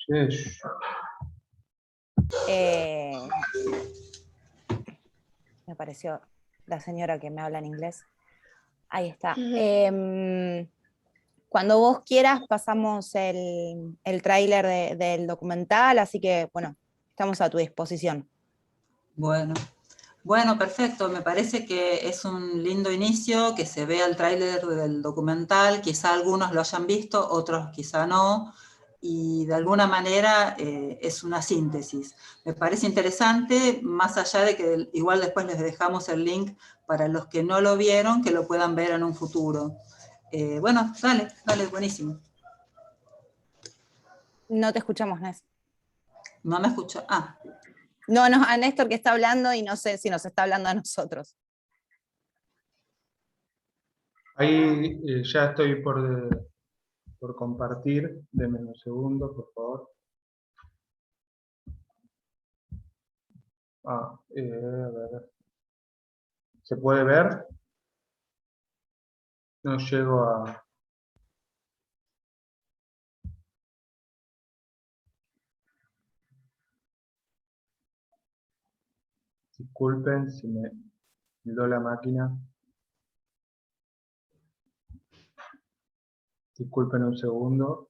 Sí. Me pareció la señora que me habla en inglés. Ahí está. Cuando vos quieras pasamos el tráiler del documental, así que bueno, estamos a tu disposición. Bueno, perfecto. Me parece que es un lindo inicio, que se vea el tráiler del documental. Quizá algunos lo hayan visto, otros quizá no. Y de alguna manera es una síntesis. Me parece interesante, más allá de que igual después les dejamos el link para los que no lo vieron, que lo puedan ver en un futuro. Bueno, dale, buenísimo. No te escuchamos, Nes. No me escucho. Ah. No, a Néstor que está hablando y no sé si nos está hablando a nosotros. Ahí ya estoy por compartir. Denme un segundo, por favor. A ver. ¿Se puede ver? No llego a... Disculpen si me dio la máquina. Disculpen un segundo.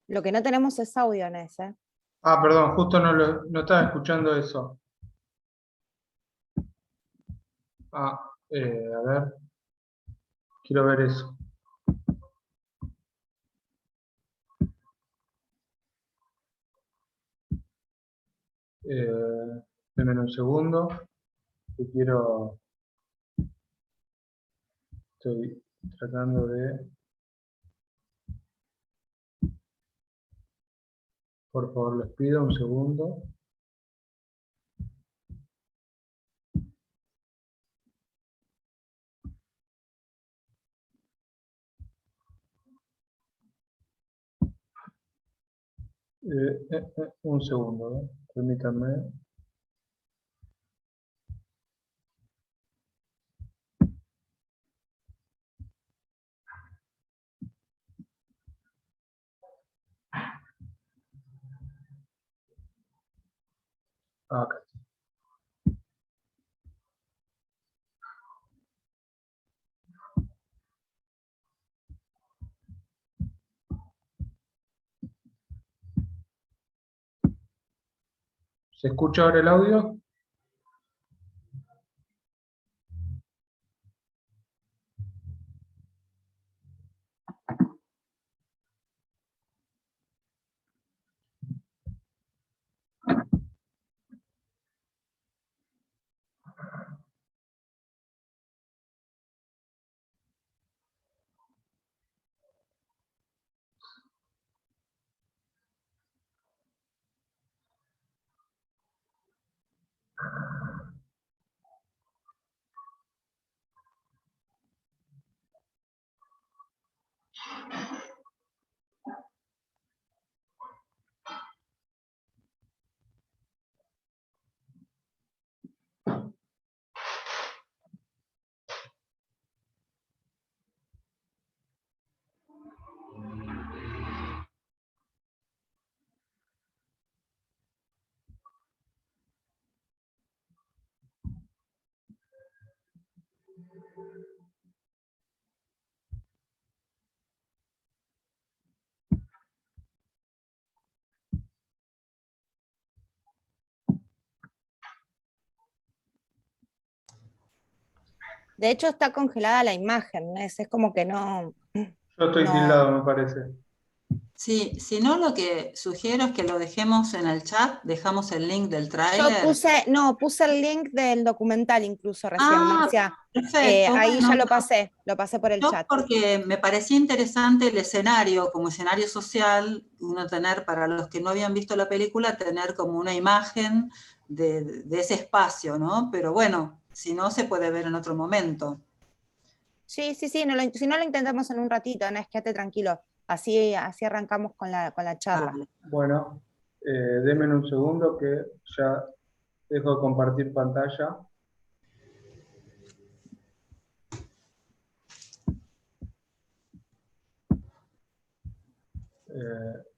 Lo que no tenemos es audio, Nes, ¿eh? Ah, perdón, justo no estaba escuchando eso. A ver. Quiero ver eso. Denme un segundo. Que quiero... Estoy tratando de... Por favor, les pido un segundo. Un segundo, permítanme. Acá. ¿Se escucha ahora el audio? De hecho, está congelada la imagen, es como que no, Yo estoy no. tildado, me parece. Sí, si no, lo que sugiero es que lo dejemos en el chat, dejamos el link del Yo tráiler. puse el link del documental incluso recién, Ah, Marcia. perfecto. Ahí Bueno, ya lo pasé por el yo chat. porque me parecía interesante el escenario, como escenario social, uno tener, para los que no habían visto la película, tener como una imagen de ese espacio, ¿no? Pero bueno, si no, se puede ver en otro momento. Sí, si no lo intentamos en un ratito, Nes, quédate tranquilo. Así arrancamos con la charla. Vale. Bueno, denme un segundo que ya dejo de compartir pantalla.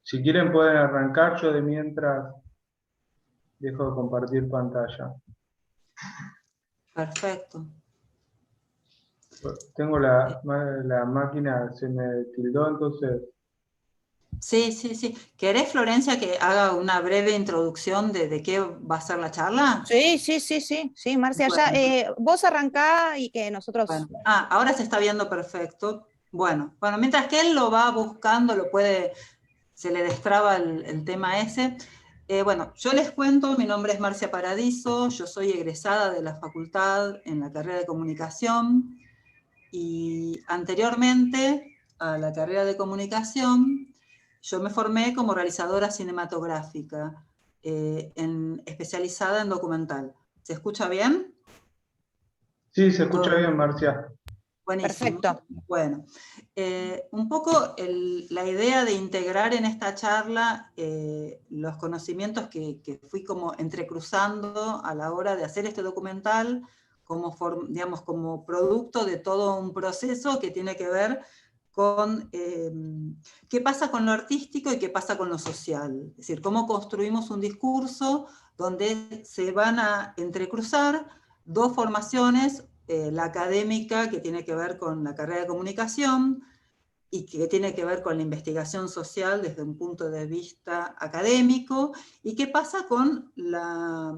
Si quieren pueden arrancar, yo de mientras dejo de compartir pantalla. Perfecto. Tengo la máquina, se me tildó, entonces... Sí. ¿Querés, Florencia, que haga una breve introducción de qué va a ser la charla? Sí, Marcia, Bueno. ya, vos arrancá y que nosotros... Bueno. Ahora se está viendo perfecto. Bueno, mientras que él lo va buscando, se le destraba el tema ese. Bueno, yo les cuento, mi nombre es Marcia Paradiso, yo soy egresada de la facultad en la carrera de comunicación, y anteriormente a la carrera de comunicación, yo me formé como realizadora cinematográfica, especializada en documental. ¿Se escucha bien? Sí, se escucha bien, Marcia. Buenísimo. Perfecto. Bueno, un poco la idea de integrar en esta charla los conocimientos que fui como entrecruzando a la hora de hacer este documental, digamos, como producto de todo un proceso que tiene que ver con qué pasa con lo artístico y qué pasa con lo social. Es decir, cómo construimos un discurso donde se van a entrecruzar dos formaciones, la académica, que tiene que ver con la carrera de comunicación, y que tiene que ver con la investigación social desde un punto de vista académico, y qué pasa con la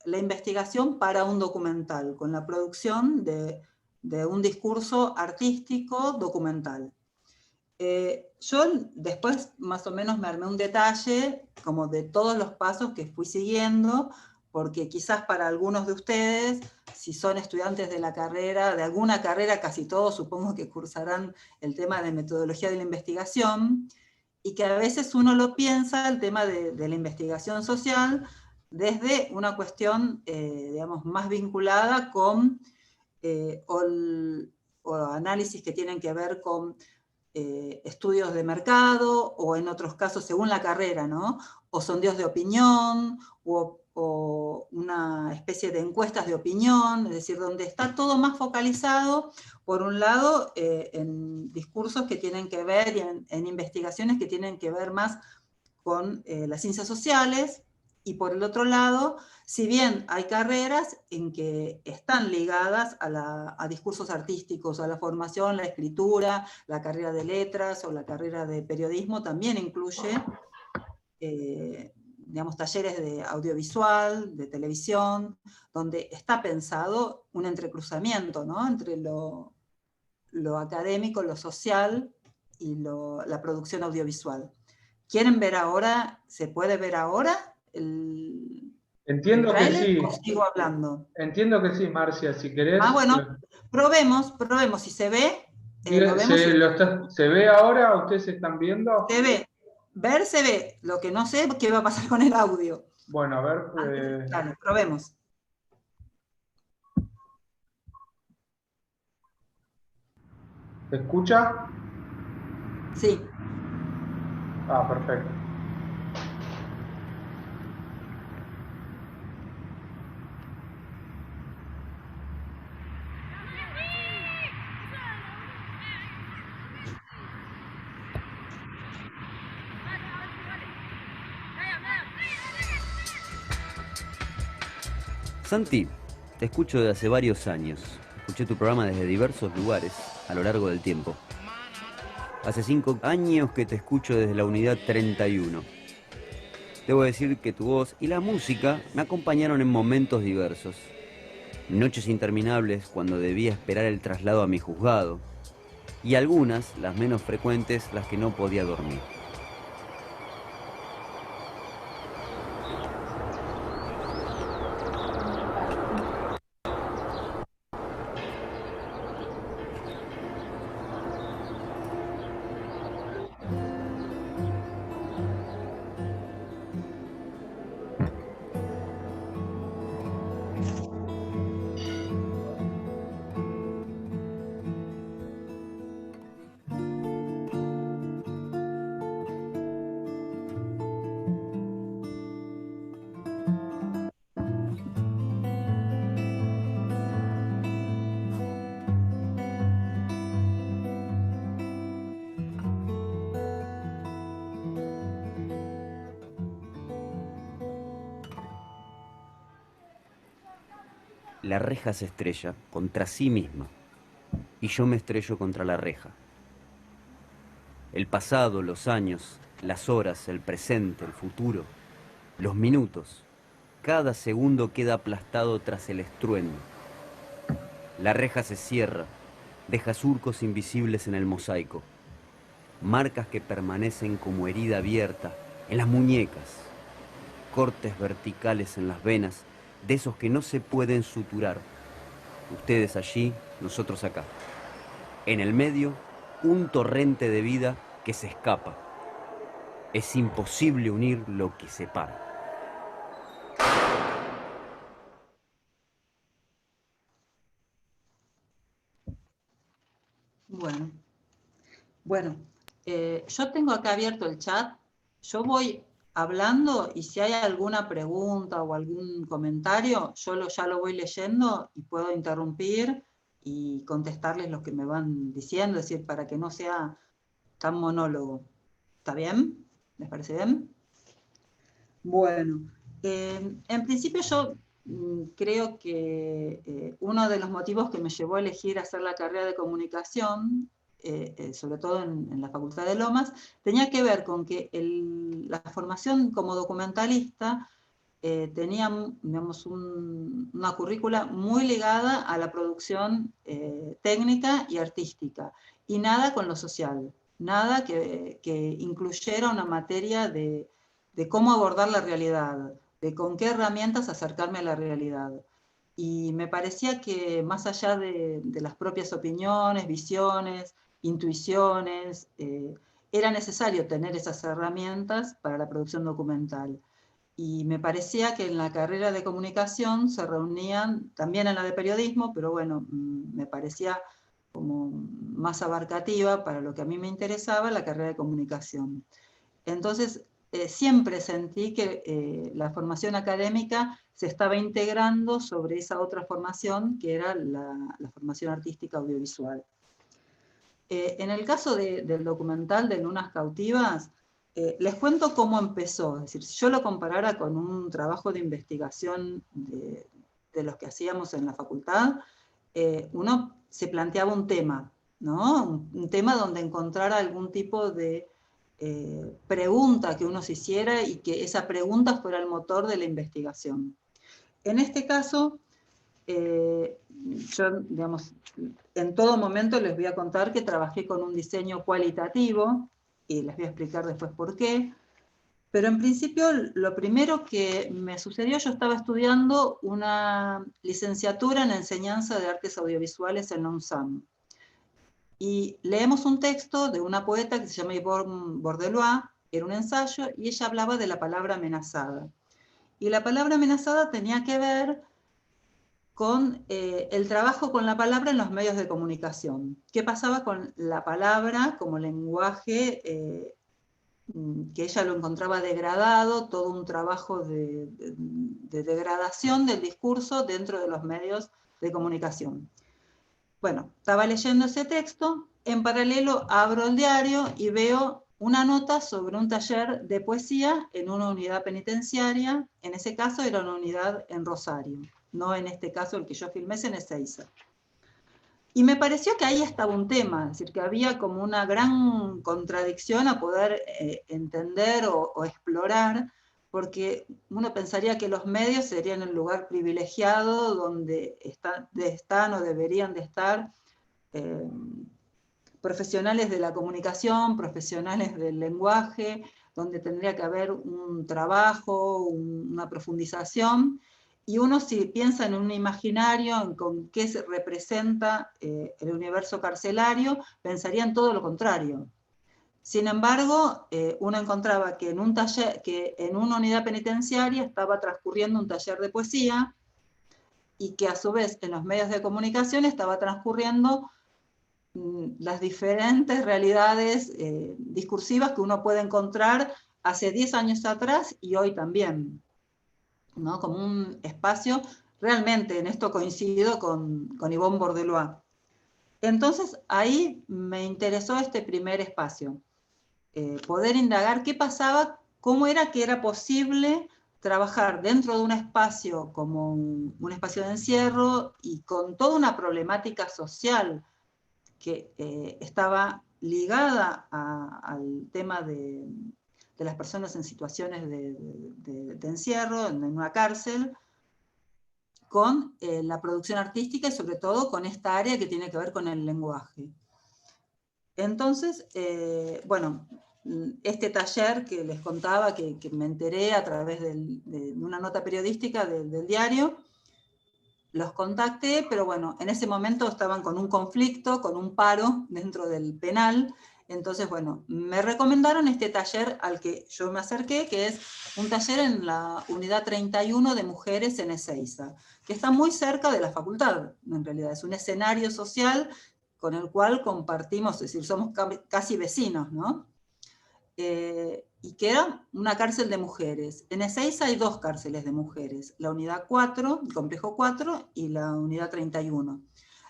investigación para un documental, con la producción de un discurso artístico documental. Yo después más o menos me armé un detalle como de todos los pasos que fui siguiendo, porque quizás para algunos de ustedes, si son estudiantes de la carrera, de alguna carrera, casi todos supongo que cursarán el tema de metodología de la investigación, y que a veces uno lo piensa, el tema de la investigación social, desde una cuestión, digamos, más vinculada con o análisis que tienen que ver con estudios de mercado, o en otros casos, según la carrera, ¿no? O sondeos de opinión, o una especie de encuestas de opinión, es decir, donde está todo más focalizado, por un lado, en discursos que tienen que ver, y en investigaciones que tienen que ver más con las ciencias sociales, y por el otro lado, si bien hay carreras en que están ligadas a discursos artísticos, a la formación, la escritura, la carrera de letras o la carrera de periodismo, también incluye, digamos, talleres de audiovisual, de televisión, donde está pensado un entrecruzamiento, ¿no?, entre lo académico, lo social y la producción audiovisual. ¿Quieren ver ahora? ¿Se puede ver ahora Entiendo el que tráiler, sí. o sigo hablando? Entiendo que sí, Marcia, si querés... Bueno, probemos, si se ve, lo vemos. ¿Se ve ahora? ¿Ustedes se están viendo? Se ve, se ve, lo que no sé qué va a pasar con el audio. Bueno, a ver... Dale, probemos. ¿Se escucha? Sí. Perfecto. Santi, te escucho desde hace varios años. Escuché tu programa desde diversos lugares a lo largo del tiempo. Hace 5 años que te escucho desde la unidad 31. Debo decir que tu voz y la música me acompañaron en momentos diversos. noches interminables cuando debía esperar el traslado a mi juzgado, y algunas, las menos frecuentes, las que no podía dormir. La reja se estrella contra sí misma y yo me estrello contra la reja. El pasado, los años, las horas, el presente, el futuro, los minutos, cada segundo queda aplastado tras el estruendo. La reja se cierra, deja surcos invisibles en el mosaico, marcas que permanecen como herida abierta en las muñecas, cortes verticales en las venas, de esos que no se pueden suturar. Ustedes allí, nosotros acá. En el medio, un torrente de vida que se escapa. Es imposible unir lo que separa. Bueno, yo tengo acá abierto el chat. Yo voy hablando y si hay alguna pregunta o algún comentario, yo ya lo voy leyendo y puedo interrumpir y contestarles lo que me van diciendo, es decir, para que no sea tan monólogo. ¿Está bien? ¿Les parece bien? Bueno, en principio yo creo que uno de los motivos que me llevó a elegir hacer la carrera de comunicación, sobre todo en la Facultad de Lomas, tenía que ver con que la formación como documentalista tenía, digamos, una currícula muy ligada a la producción técnica y artística, y nada con lo social, nada que incluyera una materia de cómo abordar la realidad, de con qué herramientas acercarme a la realidad. Y me parecía que más allá de las propias opiniones, visiones, intuiciones, era necesario tener esas herramientas para la producción documental. Y me parecía que en la carrera de comunicación se reunían, también en la de periodismo, pero bueno, me parecía como más abarcativa para lo que a mí me interesaba, la carrera de comunicación. Entonces, siempre sentí que la formación académica se estaba integrando sobre esa otra formación que era la formación artística audiovisual. En el caso del documental de Lunas Cautivas, les cuento cómo empezó. Es decir, si yo lo comparara con un trabajo de investigación de los que hacíamos en la facultad, uno se planteaba un tema, ¿no? Un tema donde encontrara algún tipo de pregunta que uno se hiciera y que esa pregunta fuera el motor de la investigación. En este caso, yo, digamos, en todo momento les voy a contar que trabajé con un diseño cualitativo, y les voy a explicar después por qué, pero en principio lo primero que me sucedió, yo estaba estudiando una licenciatura en enseñanza de artes audiovisuales en la UNSAM, y leemos un texto de una poeta que se llama Yvonne Bordelois, era un ensayo, y ella hablaba de la palabra amenazada. Y la palabra amenazada tenía que ver con el trabajo con la palabra en los medios de comunicación. ¿Qué pasaba con la palabra como lenguaje que ella lo encontraba degradado, todo un trabajo de degradación del discurso dentro de los medios de comunicación? Bueno, estaba leyendo ese texto, en paralelo abro el diario y veo una nota sobre un taller de poesía en una unidad penitenciaria. En ese caso era una unidad en Rosario, no en este caso el que yo filmé es en Ezeiza. Y me pareció que ahí estaba un tema, es decir, que había como una gran contradicción a poder entender o explorar, porque uno pensaría que los medios serían el lugar privilegiado donde están o deberían de estar profesionales de la comunicación, profesionales del lenguaje, donde tendría que haber un trabajo, una profundización, y uno si piensa en un imaginario, en con qué se representa el universo carcelario, pensaría en todo lo contrario. Sin embargo, uno encontraba que en un taller, que en una unidad penitenciaria estaba transcurriendo un taller de poesía, y que a su vez en los medios de comunicación estaba transcurriendo las diferentes realidades discursivas que uno puede encontrar hace 10 años atrás y hoy también, ¿no? Como un espacio, realmente en esto coincido con Yvonne Bordelois. Entonces ahí me interesó este primer espacio, poder indagar qué pasaba, cómo era que era posible trabajar dentro de un espacio como un espacio de encierro y con toda una problemática social que estaba ligada al tema de las personas en situaciones de encierro, en una cárcel, con la producción artística y sobre todo con esta área que tiene que ver con el lenguaje. Entonces, bueno, este taller que les contaba, que me enteré a través de una nota periodística del diario, los contacté, pero bueno, en ese momento estaban con un conflicto, con un paro dentro del penal, entonces bueno, me recomendaron este taller al que yo me acerqué, que es un taller en la unidad 31 de mujeres en Ezeiza, que está muy cerca de la facultad, en realidad, es un escenario social con el cual compartimos, es decir, somos casi vecinos, ¿no? Y que era una cárcel de mujeres. En Ezeiza hay 2 cárceles de mujeres, la unidad 4, el complejo 4, y la unidad 31.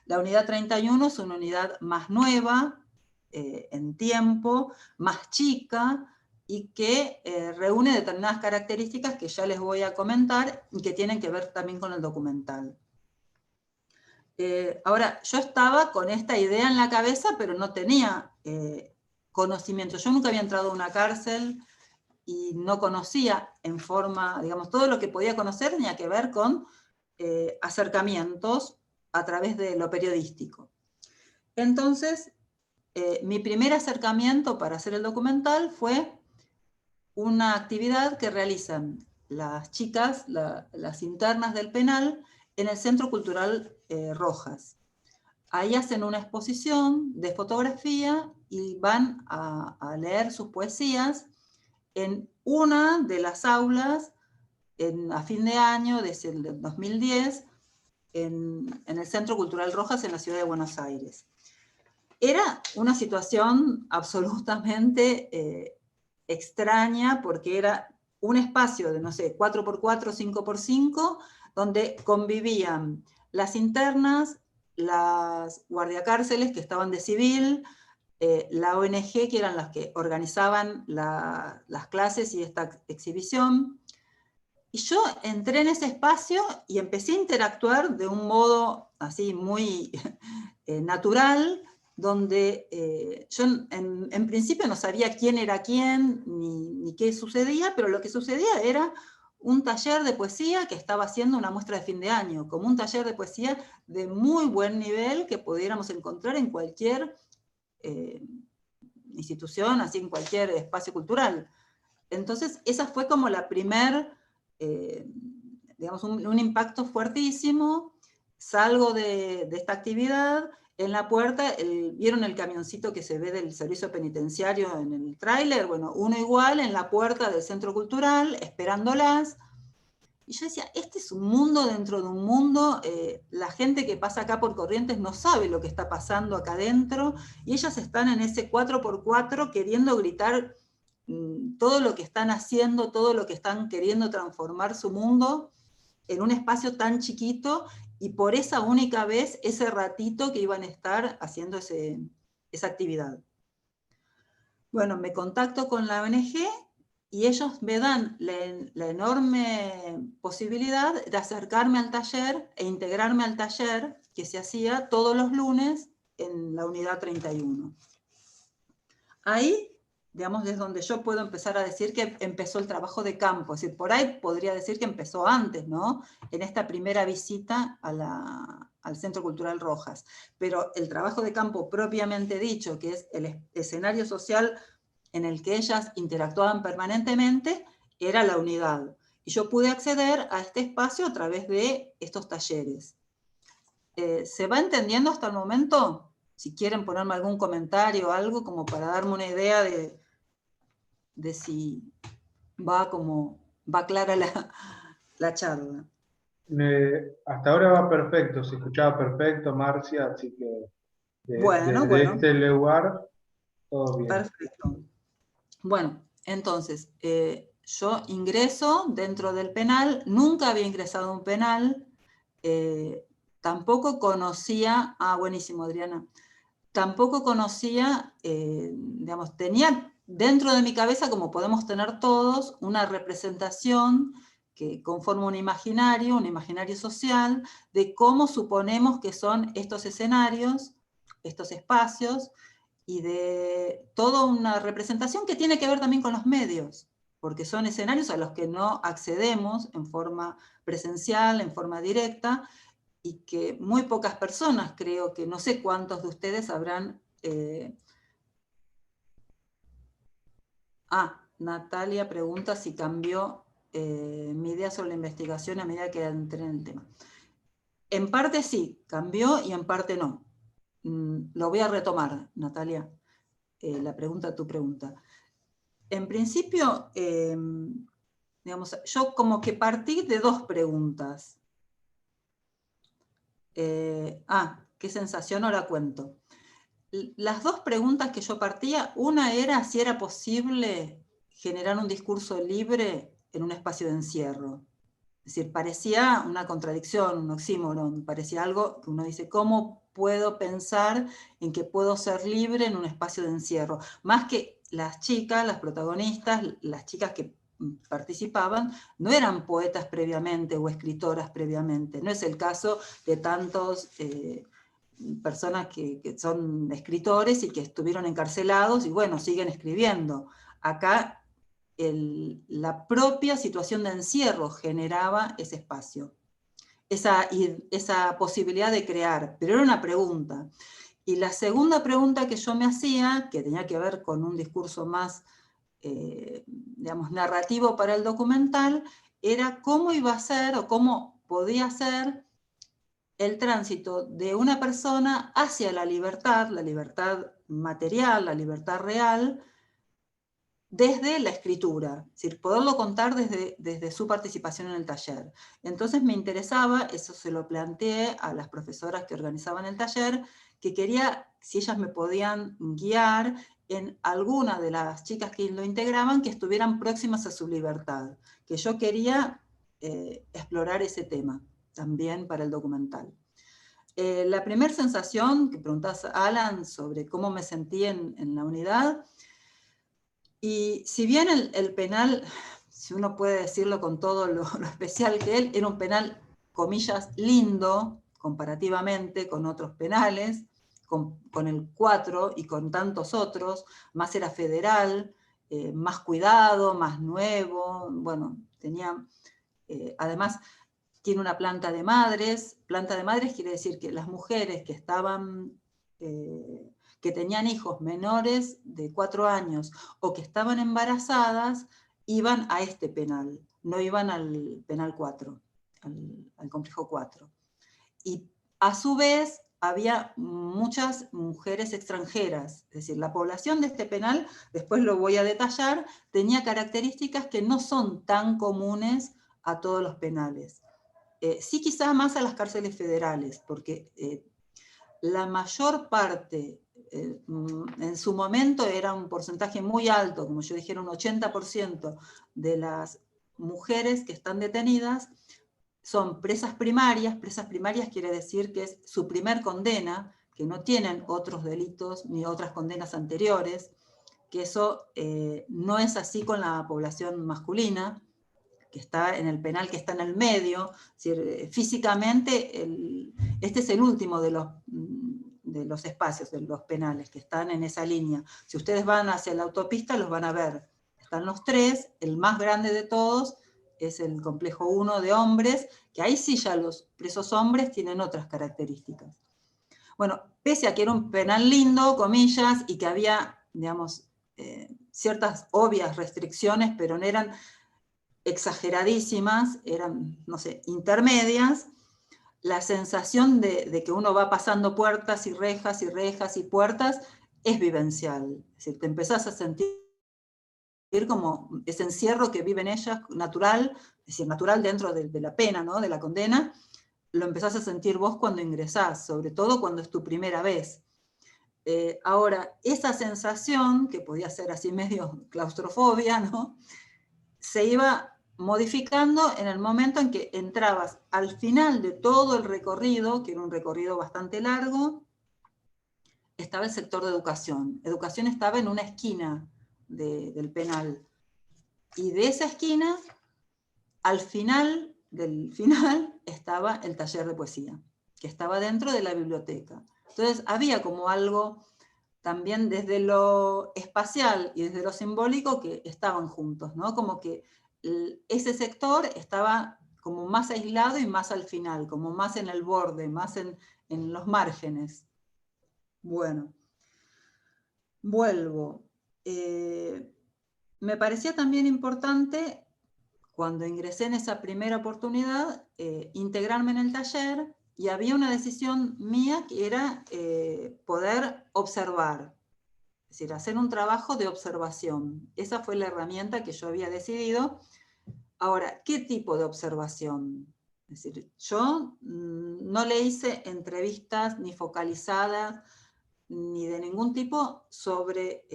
La unidad 31 es una unidad más nueva, en tiempo, más chica, y que reúne determinadas características que ya les voy a comentar, y que tienen que ver también con el documental. Ahora, yo estaba con esta idea en la cabeza, pero no tenía conocimiento. Yo nunca había entrado a una cárcel y no conocía en forma, digamos, todo lo que podía conocer tenía que ver con acercamientos a través de lo periodístico. Entonces, mi primer acercamiento para hacer el documental fue una actividad que realizan las chicas, las internas del penal, en el Centro Cultural Rojas. Ahí hacen una exposición de fotografía y van a leer sus poesías en una de las aulas a fin de año, desde el 2010, en el Centro Cultural Rojas en la ciudad de Buenos Aires. Era una situación absolutamente extraña, porque era un espacio de, no sé, 4x4, 5x5, donde convivían las internas, las guardiacárceles que estaban de civil, la ONG, que eran las que organizaban las clases y esta exhibición. Y yo entré en ese espacio y empecé a interactuar de un modo así muy natural, donde yo en principio no sabía quién era quién, ni qué sucedía, pero lo que sucedía era un taller de poesía que estaba haciendo una muestra de fin de año, como un taller de poesía de muy buen nivel que pudiéramos encontrar en cualquier institución, así en cualquier espacio cultural. Entonces, esa fue como la primer, digamos, un impacto fuertísimo. Salgo de esta actividad, en la puerta, ¿vieron el camioncito que se ve del servicio penitenciario en el tráiler? Bueno, uno igual en la puerta del centro cultural, esperándolas. Y yo decía, este es un mundo dentro de un mundo, la gente que pasa acá por Corrientes no sabe lo que está pasando acá adentro, y ellas están en ese 4x4 queriendo gritar todo lo que están haciendo, todo lo que están queriendo transformar su mundo en un espacio tan chiquito, y por esa única vez, ese ratito que iban a estar haciendo esa actividad. Bueno, me contacto con la ONG, y ellos me dan la enorme posibilidad de acercarme al taller e integrarme al taller que se hacía todos los lunes en la unidad 31. Ahí digamos, es donde yo puedo empezar a decir que empezó el trabajo de campo. Es decir, por ahí podría decir que empezó antes, ¿no? En esta primera visita al Centro Cultural Rojas. Pero el trabajo de campo propiamente dicho, que es el escenario social en el que ellas interactuaban permanentemente, era la unidad. Y yo pude acceder a este espacio a través de estos talleres. ¿Se va entendiendo hasta el momento? Si quieren ponerme algún comentario o algo, como para darme una idea de si va clara la charla. Hasta ahora va perfecto, se escuchaba perfecto, Marcia, así que Bueno, desde este lugar, todo bien. Perfecto. Bueno, entonces, yo ingreso dentro del penal, nunca había ingresado a un penal, tampoco conocía, buenísimo, Adriana, tampoco conocía, digamos, tenía dentro de mi cabeza, como podemos tener todos, una representación que conforma un imaginario social, de cómo suponemos que son estos escenarios, estos espacios, y de toda una representación que tiene que ver también con los medios, porque son escenarios a los que no accedemos en forma presencial, en forma directa, y que muy pocas personas, creo que no sé cuántos de ustedes habrán... Natalia pregunta si cambió mi idea sobre la investigación a medida que entré en el tema. En parte sí, cambió, y en parte no. Lo voy a retomar, Natalia, tu pregunta. En principio, digamos, yo como que partí de dos preguntas. ¿Qué sensación? Ahora cuento. Las dos preguntas que yo partía, una era si era posible generar un discurso libre en un espacio de encierro. Es decir, parecía una contradicción, un oxímoron, parecía algo que uno dice, ¿cómo puedo pensar en que puedo ser libre en un espacio de encierro? Más que las chicas, las protagonistas, las chicas que participaban, no eran poetas previamente o escritoras previamente. No es el caso de tantos... personas que son escritores y que estuvieron encarcelados y bueno, siguen escribiendo. Acá la propia situación de encierro generaba ese espacio, esa posibilidad de crear, pero era una pregunta. Y la segunda pregunta que yo me hacía, que tenía que ver con un discurso más, digamos, narrativo para el documental, era cómo iba a ser o cómo podía ser el tránsito de una persona hacia la libertad material, la libertad real, desde la escritura, es decir, poderlo contar desde su participación en el taller. Entonces me interesaba, eso se lo planteé a las profesoras que organizaban el taller, que quería, si ellas me podían guiar en alguna de las chicas que lo integraban, que estuvieran próximas a su libertad, que yo quería explorar ese tema también para el documental. La primera sensación, que preguntás a Alan sobre cómo me sentí en la unidad, y si bien el penal, si uno puede decirlo con todo lo especial que él, era un penal, comillas, lindo, comparativamente con otros penales, con el 4 y con tantos otros, más era federal, más cuidado, más nuevo, bueno, tenía, además, tiene una planta de madres quiere decir que las mujeres que estaban... que tenían hijos menores de 4 años o que estaban embarazadas, iban a este penal, no iban al penal 4, al complejo 4. Y a su vez había muchas mujeres extranjeras, es decir, la población de este penal, después lo voy a detallar, tenía características que no son tan comunes a todos los penales. Sí, quizás más a las cárceles federales, porque la mayor parte, en su momento era un porcentaje muy alto, como yo dijera, un 80% de las mujeres que están detenidas son presas primarias quiere decir que es su primer condena, que no tienen otros delitos ni otras condenas anteriores, que eso no es así con la población masculina, que está en el penal, que está en el medio, es decir, físicamente este es el último de de los espacios, de los penales, que están en esa línea. Si ustedes van hacia la autopista, los van a ver. Están los tres, el más grande de todos es el complejo 1 de hombres, que ahí sí ya los presos hombres tienen otras características. Bueno, pese a que era un penal lindo, comillas, y que había, digamos, ciertas obvias restricciones, pero no eran exageradísimas, eran, no sé, intermedias, la sensación de que uno va pasando puertas y rejas y rejas y puertas es vivencial. Es decir, te empezás a sentir como ese encierro que viven ellas, natural, es decir, natural dentro de la pena, ¿no? De la condena, lo empezás a sentir vos cuando ingresás, sobre todo cuando es tu primera vez. Ahora, esa sensación, que podía ser así medio claustrofobia, ¿no? Se iba modificando en el momento en que entrabas al final de todo el recorrido, que era un recorrido bastante largo, estaba el sector de educación. Educación estaba en una esquina del penal. Y de esa esquina, al final del final, estaba el taller de poesía, que estaba dentro de la biblioteca. Entonces había como algo también desde lo espacial y desde lo simbólico que estaban juntos, ¿no? Como que ese sector estaba como más aislado y más al final, como más en el borde, más en los márgenes. Bueno, vuelvo. Me parecía también importante, cuando ingresé en esa primera oportunidad, integrarme en el taller, y había una decisión mía que era poder observar, es decir, hacer un trabajo de observación. Esa fue la herramienta que yo había decidido. Ahora, ¿qué tipo de observación? Es decir, yo no le hice entrevistas ni focalizadas, ni de ningún tipo sobre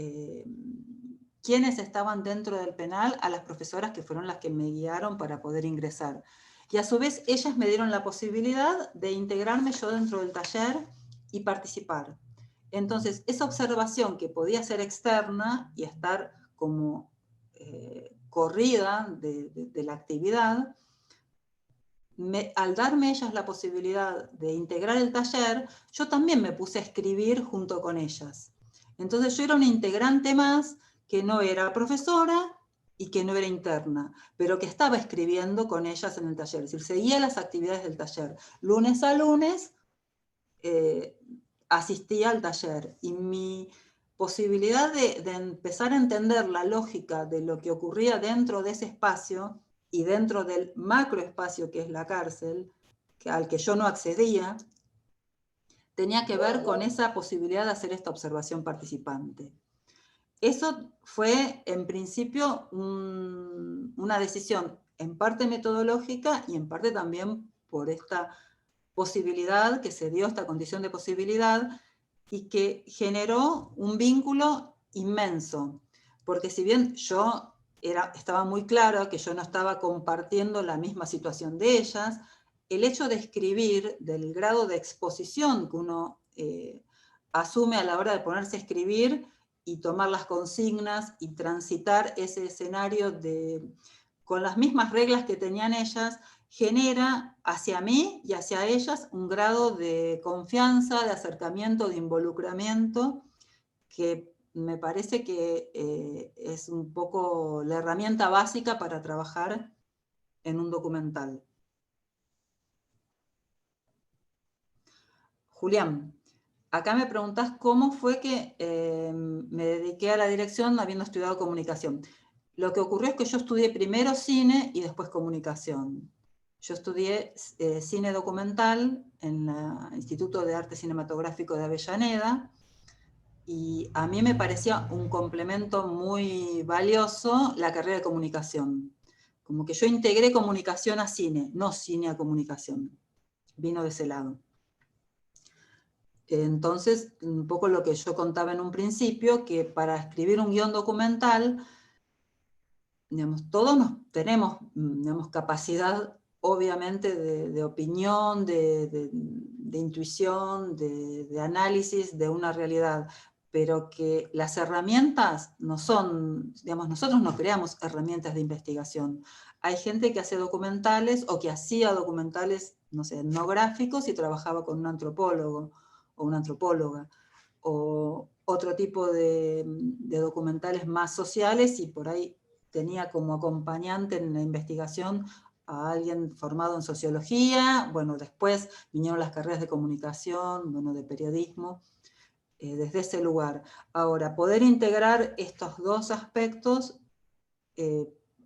quiénes estaban dentro del penal a las profesoras que fueron las que me guiaron para poder ingresar. Y a su vez ellas me dieron la posibilidad de integrarme yo dentro del taller y participar. Entonces, esa observación que podía ser externa y estar como corrida de la actividad, al darme ellas la posibilidad de integrar el taller, yo también me puse a escribir junto con ellas. Entonces yo era una integrante más que no era profesora y que no era interna, pero que estaba escribiendo con ellas en el taller, es decir, seguía las actividades del taller. Lunes a lunes asistía al taller, y mi posibilidad de empezar a entender la lógica de lo que ocurría dentro de ese espacio y dentro del macroespacio que es la cárcel, al que yo no accedía, tenía que ver con esa posibilidad de hacer esta observación participante. Eso fue, en principio, una decisión en parte metodológica y en parte también por esta posibilidad que se dio, esta condición de posibilidad, y que generó un vínculo inmenso. Porque si bien yo estaba muy clara que yo no estaba compartiendo la misma situación de ellas, el hecho de escribir, del grado de exposición que uno asume a la hora de ponerse a escribir y tomar las consignas y transitar ese escenario con las mismas reglas que tenían ellas, genera hacia mí y hacia ellas un grado de confianza, de acercamiento, de involucramiento, que me parece que es un poco la herramienta básica para trabajar en un documental. Julián, acá me preguntás cómo fue que me dediqué a la dirección habiendo estudiado comunicación. Lo que ocurrió es que yo estudié primero cine y después comunicación. Yo estudié cine documental en el Instituto de Arte Cinematográfico de Avellaneda, y a mí me parecía un complemento muy valioso la carrera de comunicación. Como que yo integré comunicación a cine, no cine a comunicación. Vino de ese lado. Entonces, un poco lo que yo contaba en un principio, que para escribir un guión documental, digamos, todos tenemos, digamos, capacidad, obviamente, de opinión, de intuición, de análisis de una realidad, pero que las herramientas no son, digamos, nosotros no creamos herramientas de investigación. Hay gente que hace documentales o que hacía documentales, no sé, etnográficos y trabajaba con un antropólogo, o una antropóloga, o otro tipo de documentales más sociales, y por ahí tenía como acompañante en la investigación a alguien formado en sociología. Bueno, después vinieron las carreras de comunicación, bueno, de periodismo, desde ese lugar. Ahora, poder integrar estos dos aspectos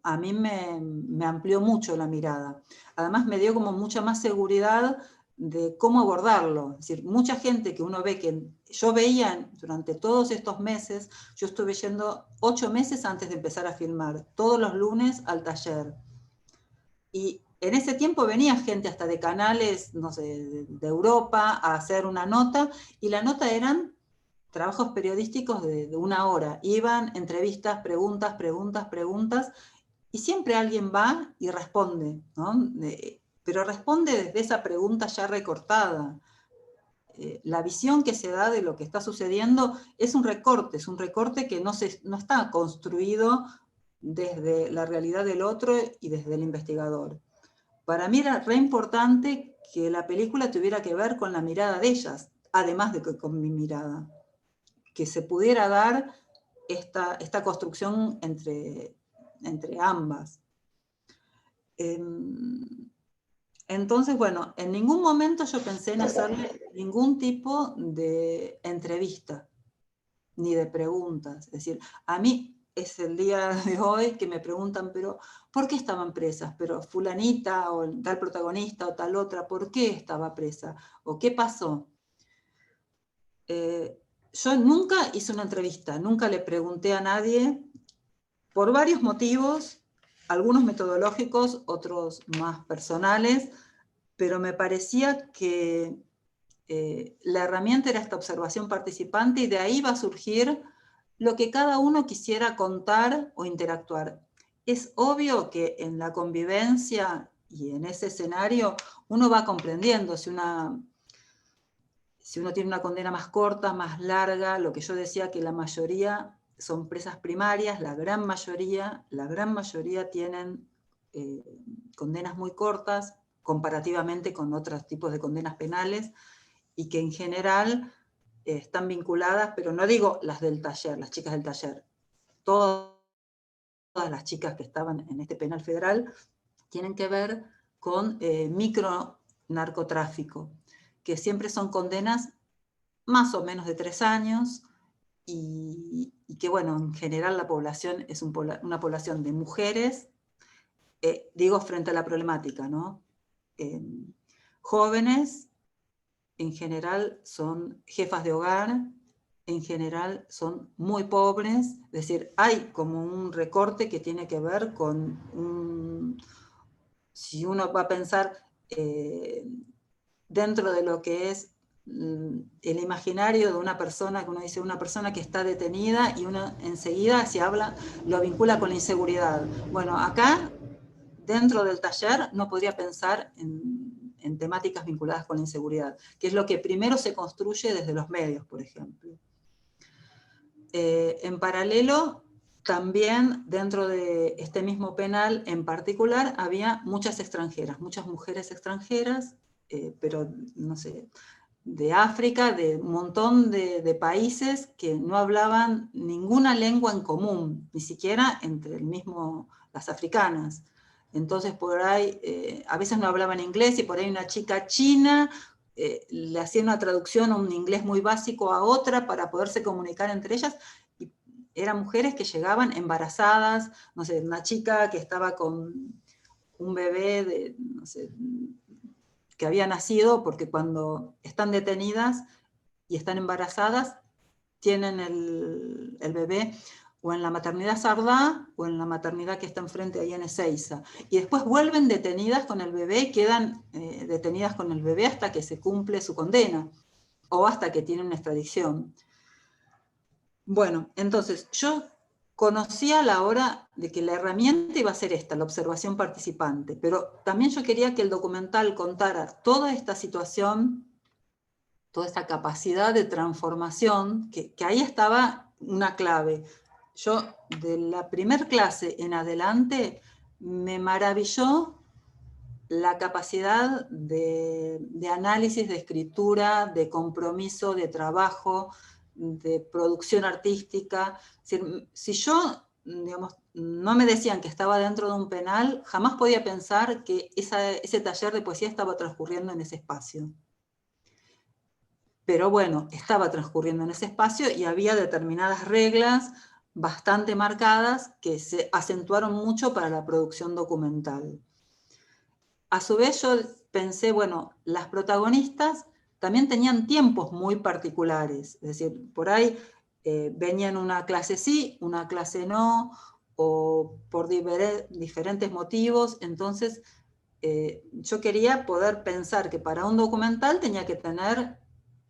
a mí me amplió mucho la mirada. Además me dio como mucha más seguridad de cómo abordarlo. Es decir, mucha gente que uno ve que yo veía durante todos estos meses, yo estuve yendo 8 meses antes de empezar a filmar, todos los lunes al taller. Y en ese tiempo venía gente hasta de canales, no sé, de Europa a hacer una nota, y la nota eran trabajos periodísticos de 1 hora. Iban, entrevistas, preguntas, preguntas, preguntas, y siempre alguien va y responde, ¿no? Pero responde desde esa pregunta ya recortada. La visión que se da de lo que está sucediendo es un recorte que no está construido desde la realidad del otro y desde el investigador. Para mí era re importante que la película tuviera que ver con la mirada de ellas, además de que con mi mirada. Que se pudiera dar esta construcción entre ambas. Entonces, bueno, en ningún momento yo pensé en hacerle ningún tipo de entrevista, ni de preguntas. Es decir, a mí es el día de hoy que me preguntan, pero ¿por qué estaban presas? Pero fulanita, o tal protagonista, o tal otra, ¿por qué estaba presa? ¿O qué pasó? Yo nunca hice una entrevista, nunca le pregunté a nadie, por varios motivos, algunos metodológicos, otros más personales, pero me parecía que la herramienta era esta observación participante, y de ahí va a surgir lo que cada uno quisiera contar o interactuar. Es obvio que en la convivencia y en ese escenario uno va comprendiendo si uno tiene una condena más corta, más larga. Lo que yo decía, que la mayoría son presas primarias, la gran mayoría tienen condenas muy cortas comparativamente con otros tipos de condenas penales, y que en general están vinculadas, pero no digo las del taller, las chicas del taller, todas las chicas que estaban en este penal federal tienen que ver con micronarcotráfico, que siempre son condenas más o menos de 3 años, y que, bueno, en general la población es una población de mujeres, digo, frente a la problemática, ¿no? Jóvenes, en general son jefas de hogar, en general son muy pobres. Es decir, hay como un recorte que tiene que ver con si uno va a pensar dentro de lo que es el imaginario de una persona, que uno dice una persona que está detenida, y uno enseguida, si habla, lo vincula con la inseguridad. Bueno, acá, dentro del taller, no podría pensar en temáticas vinculadas con la inseguridad, que es lo que primero se construye desde los medios, por ejemplo. En paralelo, también dentro de este mismo penal en particular, había muchas extranjeras, muchas mujeres extranjeras, pero no sé, de África, de un montón de países que no hablaban ninguna lengua en común, ni siquiera entre las africanas. Entonces por ahí, a veces no hablaban inglés, y por ahí una chica china le hacía una traducción a un inglés muy básico a otra para poderse comunicar entre ellas, y eran mujeres que llegaban embarazadas, no sé, una chica que estaba con un bebé no sé, que había nacido, porque cuando están detenidas y están embarazadas, tienen el bebé o en la maternidad Sardá o en la maternidad que está enfrente ahí en Ezeiza. Y después vuelven detenidas con el bebé, y quedan detenidas con el bebé hasta que se cumple su condena o hasta que tienen una extradición. Bueno, entonces yo conocía a la hora de que la herramienta iba a ser esta, la observación participante, pero también yo quería que el documental contara toda esta situación, toda esta capacidad de transformación, que ahí estaba una clave. Yo, de la primer clase en adelante, me maravilló la capacidad de análisis, de escritura, de compromiso, de trabajo, de producción artística. Es decir, si yo, digamos, no me decían que estaba dentro de un penal, jamás podía pensar que ese taller de poesía estaba transcurriendo en ese espacio. Pero bueno, estaba transcurriendo en ese espacio y había determinadas reglas bastante marcadas que se acentuaron mucho para la producción documental. A su vez yo pensé, bueno, las protagonistas también tenían tiempos muy particulares, es decir, por ahí venían una clase sí, una clase no, o por diferentes motivos, entonces yo quería poder pensar que para un documental tenía que tener,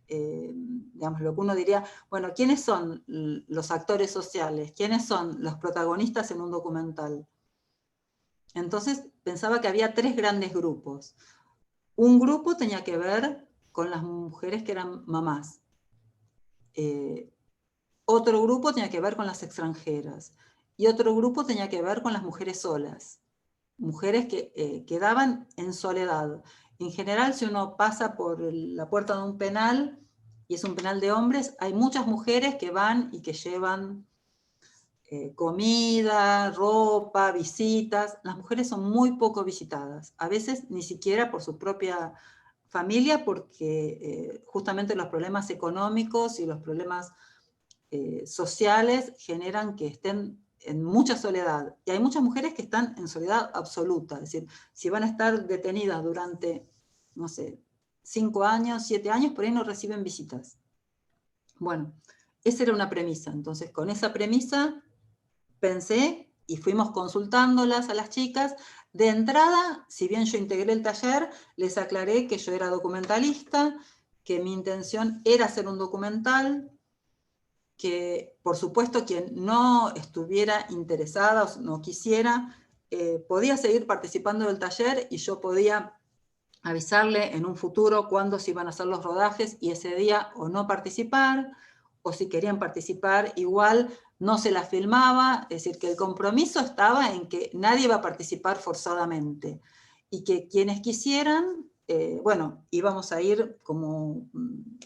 digamos, lo que uno diría, bueno, ¿quiénes son los actores sociales? ¿Quiénes son los protagonistas en un documental? Entonces pensaba que había 3 grandes grupos. Un grupo tenía que ver con las mujeres que eran mamás. Otro grupo tenía que ver con las extranjeras. Y otro grupo tenía que ver con las mujeres solas. Mujeres que quedaban en soledad. En general, si uno pasa por la puerta de un penal, y es un penal de hombres, hay muchas mujeres que van y que llevan comida, ropa, visitas. Las mujeres son muy poco visitadas, a veces ni siquiera por su propia familia, porque justamente los problemas económicos y los problemas sociales generan que estén en mucha soledad. Y hay muchas mujeres que están en soledad absoluta, es decir, si van a estar detenidas durante, no sé, 5 años, 7 años, por ahí no reciben visitas. Bueno, esa era una premisa. Entonces, con esa premisa pensé y fuimos consultándolas a las chicas. De entrada, si bien yo integré el taller, les aclaré que yo era documentalista, que mi intención era hacer un documental, que por supuesto quien no estuviera interesada o no quisiera, podía seguir participando del taller y yo podía avisarle en un futuro cuándo se iban a hacer los rodajes y ese día o no participar, o si querían participar igual no se la filmaba, es decir, que el compromiso estaba en que nadie iba a participar forzadamente y que quienes quisieran, bueno, íbamos a ir como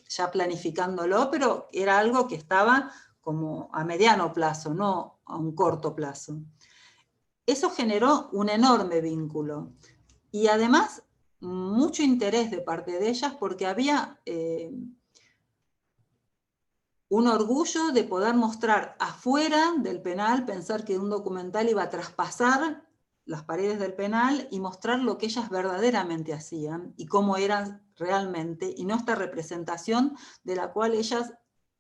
ya planificándolo, pero era algo que estaba como a mediano plazo, no a un corto plazo. Eso generó un enorme vínculo y además mucho interés de parte de ellas porque había un orgullo de poder mostrar afuera del penal, pensar que un documental iba a traspasar las paredes del penal y mostrar lo que ellas verdaderamente hacían y cómo eran realmente, y no esta representación de la cual ellas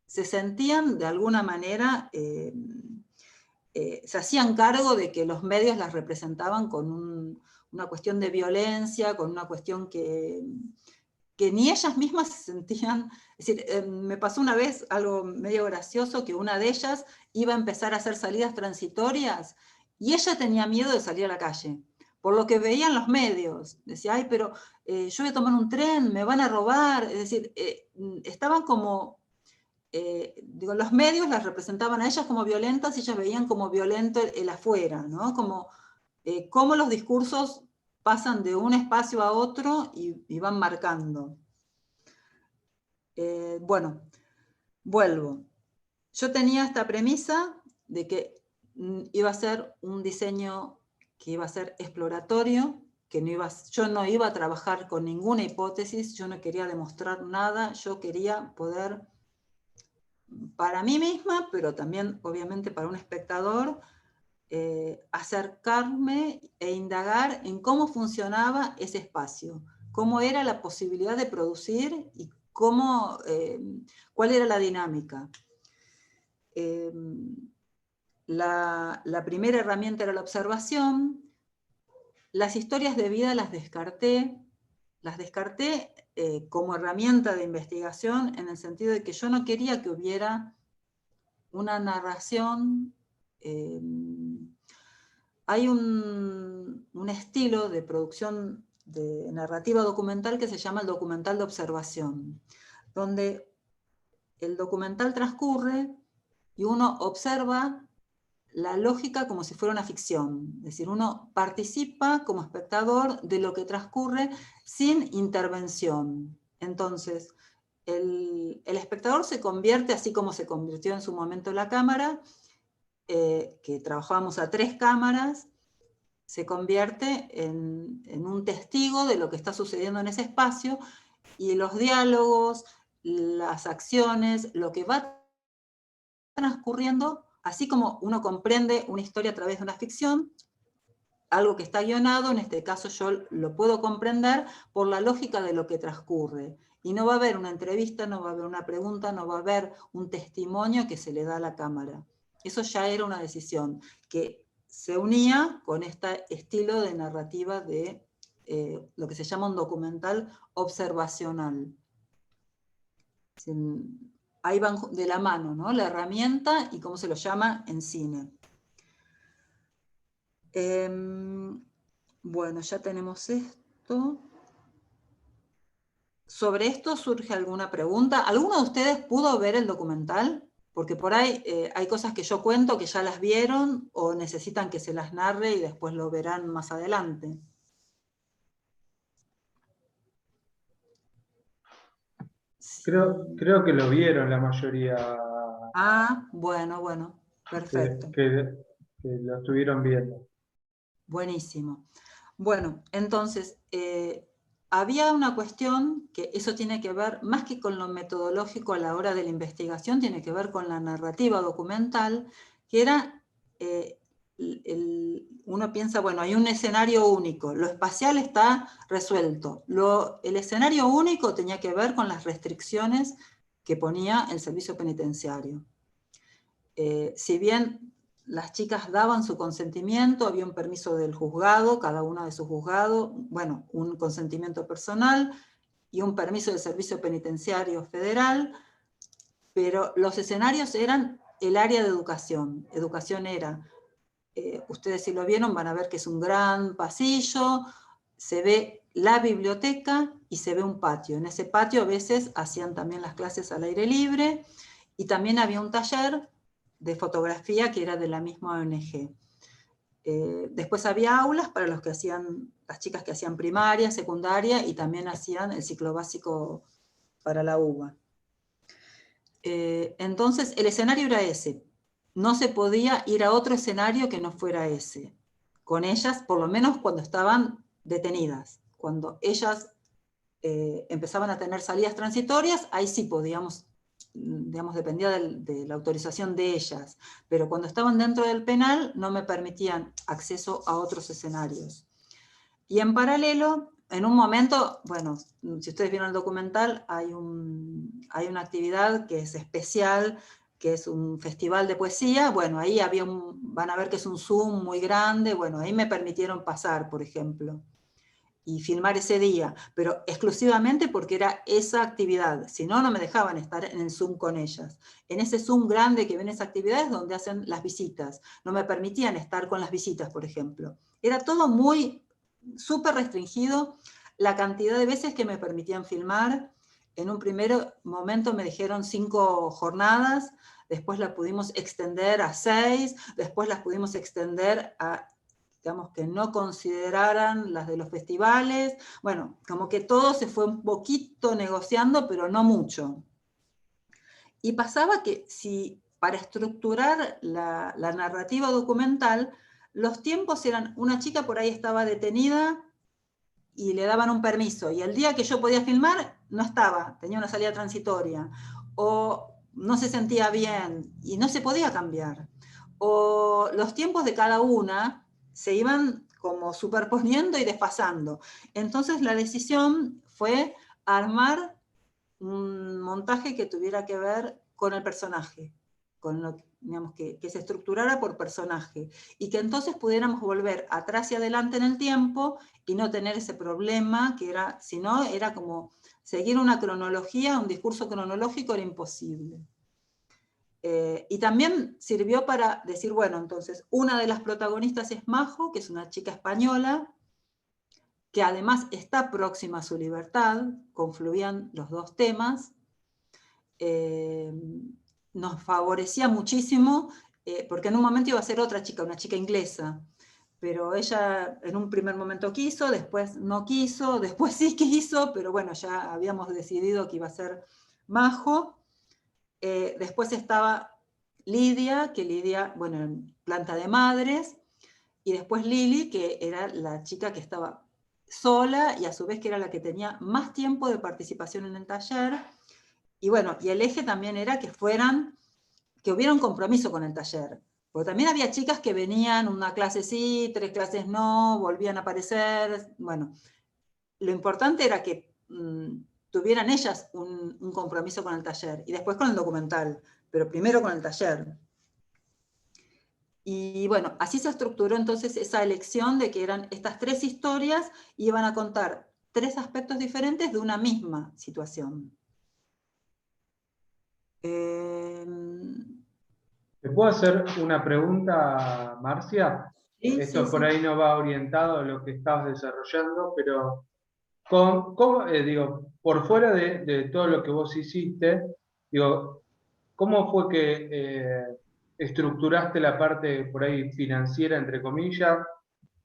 se sentían de alguna manera, se hacían cargo de que los medios las representaban con una cuestión de violencia, con una cuestión que ni ellas mismas se sentían. Es decir, me pasó una vez algo medio gracioso, que una de ellas iba a empezar a hacer salidas transitorias y ella tenía miedo de salir a la calle, por lo que veían los medios. Decía, ay, pero yo voy a tomar un tren, me van a robar. Es decir, estaban como, digo, los medios las representaban a ellas como violentas y ellas veían como violento el afuera, ¿no? Como cómo los discursos pasan de un espacio a otro y van marcando. Bueno, vuelvo. Yo tenía esta premisa de que iba a ser un diseño que iba a ser exploratorio, que yo no iba a trabajar con ninguna hipótesis, yo no quería demostrar nada, yo quería poder, para mí misma, pero también obviamente para un espectador, acercarme e indagar en cómo funcionaba ese espacio, cómo era la posibilidad de producir y cuál era la dinámica. La primera herramienta era la observación. Las historias de vida las descarté como herramienta de investigación, en el sentido de que yo no quería que hubiera una narración. Hay un estilo de producción de narrativa documental que se llama el documental de observación, donde el documental transcurre y uno observa la lógica como si fuera una ficción. Es decir, uno participa como espectador de lo que transcurre sin intervención. Entonces, el espectador se convierte, así como se convirtió en su momento la cámara, que trabajábamos a 3 cámaras, se convierte en un testigo de lo que está sucediendo en ese espacio, y los diálogos, las acciones, lo que va transcurriendo, así como uno comprende una historia a través de una ficción, algo que está guionado, en este caso yo lo puedo comprender por la lógica de lo que transcurre. Y no va a haber una entrevista, no va a haber una pregunta, no va a haber un testimonio que se le da a la cámara. Eso ya era una decisión que se unía con este estilo de narrativa de lo que se llama un documental observacional. Ahí van de la mano, ¿no? La herramienta y cómo se lo llama en cine. Bueno, ya tenemos esto. ¿Sobre esto surge alguna pregunta? ¿Alguno de ustedes pudo ver el documental? Porque por ahí hay cosas que yo cuento que ya las vieron o necesitan que se las narre y después lo verán más adelante. Creo que lo vieron la mayoría. Ah, bueno, perfecto. Que lo estuvieron viendo. Buenísimo. Bueno, entonces, había una cuestión que eso tiene que ver, más que con lo metodológico a la hora de la investigación, tiene que ver con la narrativa documental, que era, uno piensa, bueno, hay un escenario único, lo espacial está resuelto. El escenario único tenía que ver con las restricciones que ponía el servicio penitenciario. Si bien las chicas daban su consentimiento, había un permiso del juzgado, cada una de sus juzgados, bueno, un consentimiento personal y un permiso del Servicio Penitenciario Federal, pero los escenarios eran el área de educación. Educación era, ustedes si lo vieron van a ver que es un gran pasillo, se ve la biblioteca y se ve un patio. En ese patio a veces hacían también las clases al aire libre, y también había un taller de fotografía que era de la misma ONG. Después había aulas para los que hacían, las chicas que hacían primaria, secundaria, y también hacían el ciclo básico para la UBA. Entonces el escenario era ese. No se podía ir a otro escenario que no fuera ese. Con ellas, por lo menos cuando estaban detenidas. Cuando ellas empezaban a tener salidas transitorias, ahí sí podíamos, digamos, dependía de la autorización de ellas, pero cuando estaban dentro del penal no me permitían acceso a otros escenarios. Y en paralelo, en un momento, bueno, si ustedes vieron el documental, hay una actividad que es especial, que es un festival de poesía. Bueno, ahí van a ver que es un Zoom muy grande. Bueno, ahí me permitieron pasar, por ejemplo, y filmar ese día, pero exclusivamente porque era esa actividad. Si no, no me dejaban estar en el Zoom con ellas. En ese Zoom grande que ven esa actividad es donde hacen las visitas. No me permitían estar con las visitas, por ejemplo. Era todo muy, súper restringido. La cantidad de veces que me permitían filmar, en un primer momento me dijeron 5 jornadas, después la pudimos extender a 6, después las pudimos extender a, digamos, que no consideraran las de los festivales. Bueno, como que todo se fue un poquito negociando, pero no mucho. Y pasaba que si para estructurar la narrativa documental, los tiempos eran, una chica por ahí estaba detenida y le daban un permiso, y el día que yo podía filmar no estaba, tenía una salida transitoria, o no se sentía bien y no se podía cambiar, o los tiempos de cada una se iban como superponiendo y desfasando. Entonces la decisión fue armar un montaje que tuviera que ver con el personaje, con lo, digamos, que se estructurara por personaje, y que entonces pudiéramos volver atrás y adelante en el tiempo y no tener ese problema que era, si no, era como seguir una cronología, un discurso cronológico era imposible. Y también sirvió para decir, bueno, entonces, una de las protagonistas es Majo, que es una chica española, que además está próxima a su libertad, confluían los dos temas. Nos favorecía muchísimo porque en un momento iba a ser otra chica, una chica inglesa, pero ella en un primer momento quiso, después no quiso, después sí quiso, pero bueno, ya habíamos decidido que iba a ser Majo. Después estaba Lidia, que Lidia, bueno, en planta de madres, y después Lili, que era la chica que estaba sola y a su vez que era la que tenía más tiempo de participación en el taller. Y bueno, y el eje también era que hubiera un compromiso con el taller. Porque también había chicas que venían una clase sí, 3 clases no, volvían a aparecer. Bueno, lo importante era que tuvieran ellas un compromiso con el taller y después con el documental, pero primero con el taller. Y bueno, así se estructuró entonces esa elección de que eran estas 3 historias y iban a contar 3 aspectos diferentes de una misma situación. ¿Te puedo hacer una pregunta, Marcia? Sí, Esto sí, por sí. ahí no va orientado a lo que estabas desarrollando, pero digo, por fuera de todo lo que vos hiciste, digo, ¿cómo fue que estructuraste la parte por ahí financiera, entre comillas?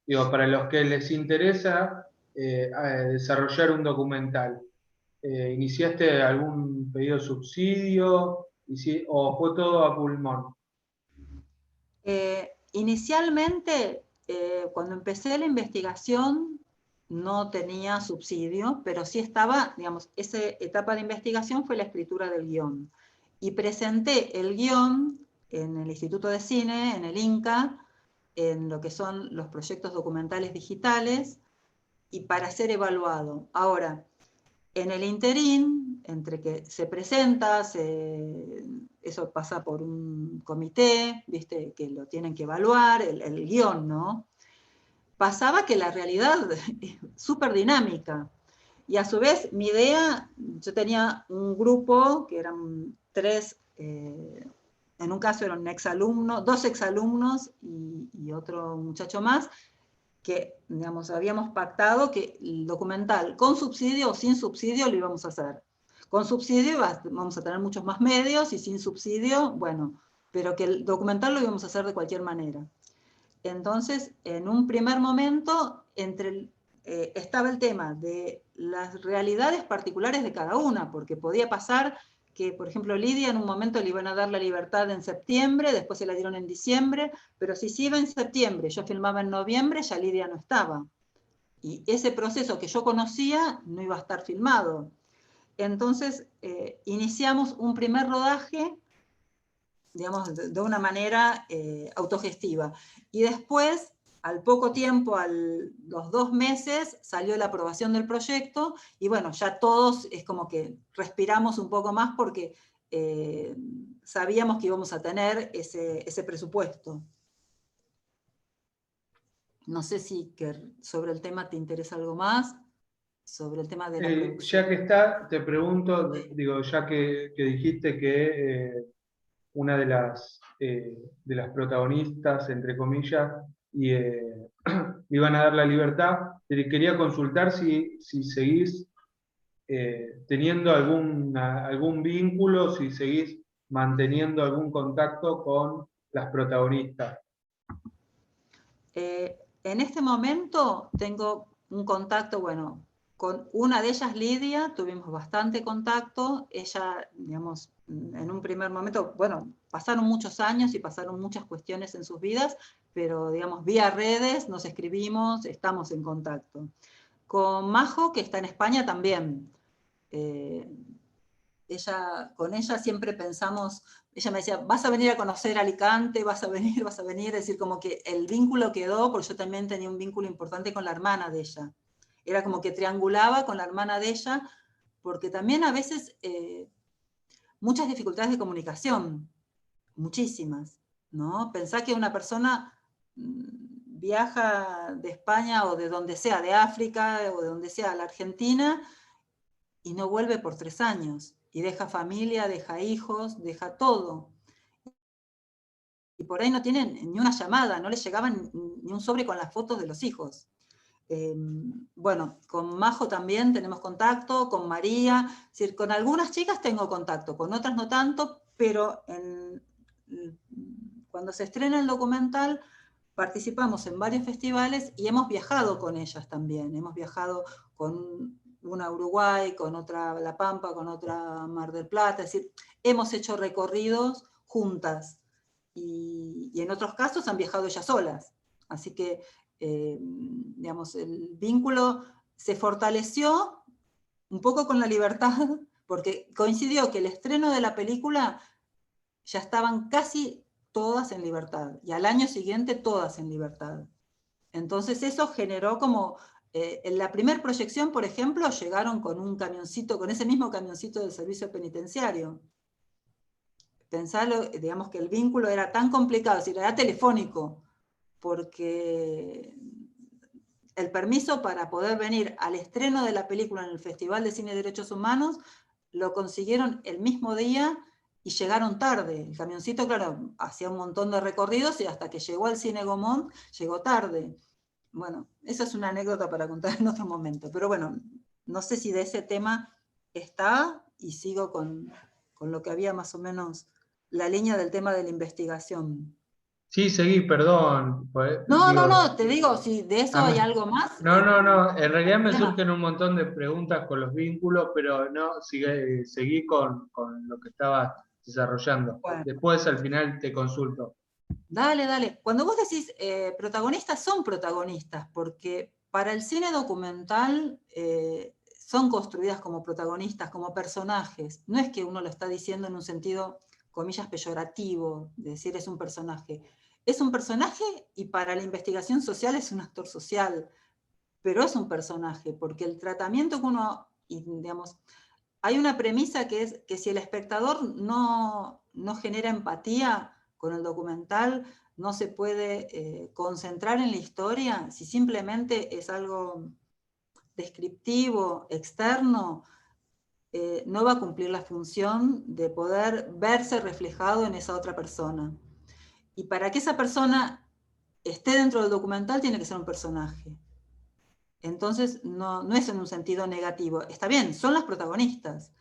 Digo, para los que les interesa desarrollar un documental, ¿iniciaste algún pedido de subsidio? ¿O fue todo a pulmón? Inicialmente, cuando empecé la investigación, no tenía subsidio, pero sí estaba, digamos, esa etapa de investigación fue la escritura del guión. Y presenté el guión en el Instituto de Cine, en el INCA, en lo que son los proyectos documentales digitales, y para ser evaluado. Ahora, en el interín, entre que se presenta, eso pasa por un comité, ¿viste? Que lo tienen que evaluar, el guión, ¿no? Pasaba que la realidad es súper dinámica. Y a su vez, mi idea, yo tenía un grupo que eran 3, en un caso eran exalumnos, 2 exalumnos y otro muchacho más, que, digamos, habíamos pactado que el documental, con subsidio o sin subsidio, lo íbamos a hacer. Con subsidio vamos a tener muchos más medios y sin subsidio, bueno, pero que el documental lo íbamos a hacer de cualquier manera. Entonces, en un primer momento, estaba el tema de las realidades particulares de cada una, porque podía pasar que, por ejemplo, Lidia en un momento le iban a dar la libertad en septiembre, después se la dieron en diciembre, pero si se iba en septiembre, yo filmaba en noviembre, ya Lidia no estaba. Y ese proceso que yo conocía no iba a estar filmado. Entonces, iniciamos un primer rodaje, digamos, de una manera autogestiva. Y después, al poco tiempo, los 2 meses, salió la aprobación del proyecto y bueno, ya todos es como que respiramos un poco más porque sabíamos que íbamos a tener ese presupuesto. No sé si sobre el tema te interesa algo más, sobre el tema de la producción. Ya que está, te pregunto, digo, ya que dijiste que una de las protagonistas, entre comillas, y iban a dar la libertad, te quería consultar si seguís teniendo algún vínculo, si seguís manteniendo algún contacto con las protagonistas. En este momento tengo un contacto, bueno, con una de ellas, Lidia, tuvimos bastante contacto. Ella, digamos, en un primer momento, bueno, pasaron muchos años y pasaron muchas cuestiones en sus vidas, pero, digamos, vía redes nos escribimos, estamos en contacto. Con Majo, que está en España también. Con ella siempre pensamos, ella me decía, vas a venir a conocer Alicante, vas a venir, es decir, como que el vínculo quedó, porque yo también tenía un vínculo importante con la hermana de ella. Era como que triangulaba con la hermana de ella, porque también a veces muchas dificultades de comunicación, muchísimas, ¿no? Pensá que una persona viaja de España o de donde sea, de África o de donde sea, a la Argentina, y no vuelve por 3 años. Y deja familia, deja hijos, deja todo. Y por ahí no tienen ni una llamada, no les llegaban ni un sobre con las fotos de los hijos. Bueno, con Majo también tenemos contacto, con María, es decir, con algunas chicas tengo contacto, con otras no tanto, pero cuando se estrena el documental, participamos en varios festivales y hemos viajado con ellas también. Hemos viajado con una a Uruguay, con otra a La Pampa, con otra a Mar del Plata. Es decir, hemos hecho recorridos juntas. Y en otros casos han viajado ellas solas. Así que, digamos, el vínculo se fortaleció un poco con la libertad, porque coincidió que el estreno de la película ya estaban casi todas en libertad, y al año siguiente todas en libertad. Entonces eso generó como, en la primera proyección, por ejemplo, llegaron con un camioncito, con ese mismo camioncito del servicio penitenciario. Pensarlo, digamos que el vínculo era tan complicado, es decir, era telefónico, porque el permiso para poder venir al estreno de la película en el Festival de Cine y Derechos Humanos lo consiguieron el mismo día y llegaron tarde. El camioncito, claro, hacía un montón de recorridos y hasta que llegó al Cine Gaumont, llegó tarde. Bueno, esa es una anécdota para contar en otro momento. Pero bueno, no sé si de ese tema está, y sigo con lo que había más o menos, la línea del tema de la investigación. Sí, seguí, perdón. No, te digo, si de eso hay me- algo más. no, en realidad me Problema. surgen un montón de preguntas con los vínculos, pero no, seguí con lo que estabas desarrollando. Bueno. Después al final te consulto. Dale. Cuando vos decís protagonistas, son protagonistas, porque para el cine documental son construidas como protagonistas, como personajes. No es que uno lo está diciendo en un sentido, comillas, peyorativo, de decir es un personaje. Es un personaje y para la investigación social es un actor social, pero es un personaje, porque el tratamiento que uno, y, digamos, hay una premisa que es que si el espectador no genera empatía con el documental, no se puede concentrar en la historia, si simplemente es algo descriptivo, externo, no va a cumplir la función de poder verse reflejado en esa otra persona. Y para que esa persona esté dentro del documental tiene que ser un personaje. Entonces no es en un sentido negativo. Está bien, son las protagonistas.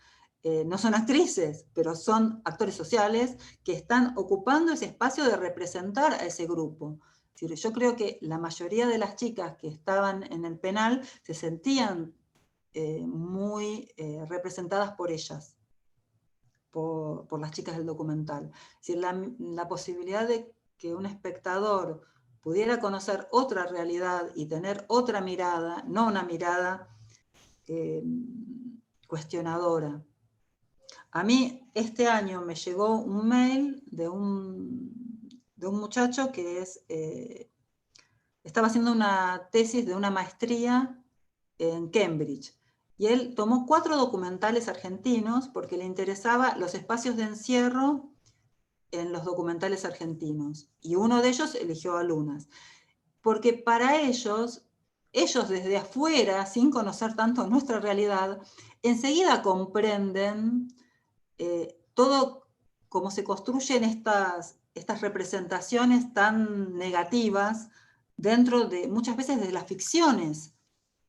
No son actrices, pero son actores sociales que están ocupando ese espacio de representar a ese grupo. Es decir, yo creo que la mayoría de las chicas que estaban en el penal se sentían muy representadas por ellas, por las chicas del documental. Es decir, la posibilidad de que un espectador pudiera conocer otra realidad y tener otra mirada, no una mirada cuestionadora. A mí este año me llegó un mail de un muchacho que estaba haciendo una tesis de una maestría en Cambridge. Y él tomó 4 documentales argentinos porque le interesaba los espacios de encierro en los documentales argentinos. Y uno de ellos eligió a Lunas. Porque para ellos desde afuera, sin conocer tanto nuestra realidad, enseguida comprenden todo cómo se construyen estas representaciones tan negativas dentro de, muchas veces, de las ficciones,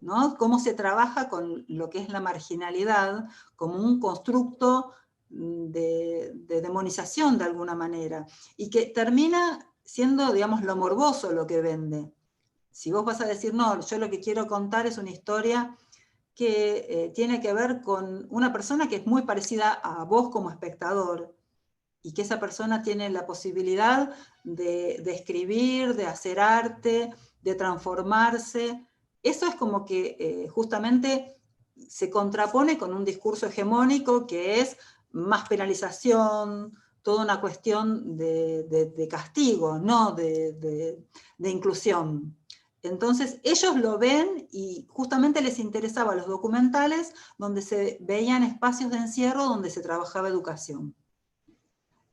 ¿no? Cómo se trabaja con lo que es la marginalidad como un constructo de demonización de alguna manera, y que termina siendo, digamos, lo morboso lo que vende. Si vos vas a decir, no, yo lo que quiero contar es una historia que tiene que ver con una persona que es muy parecida a vos como espectador, y que esa persona tiene la posibilidad de escribir, de hacer arte, de transformarse. Eso es como que justamente se contrapone con un discurso hegemónico que es más penalización, toda una cuestión de castigo, no de inclusión. Entonces ellos lo ven y justamente les interesaban los documentales donde se veían espacios de encierro donde se trabajaba educación.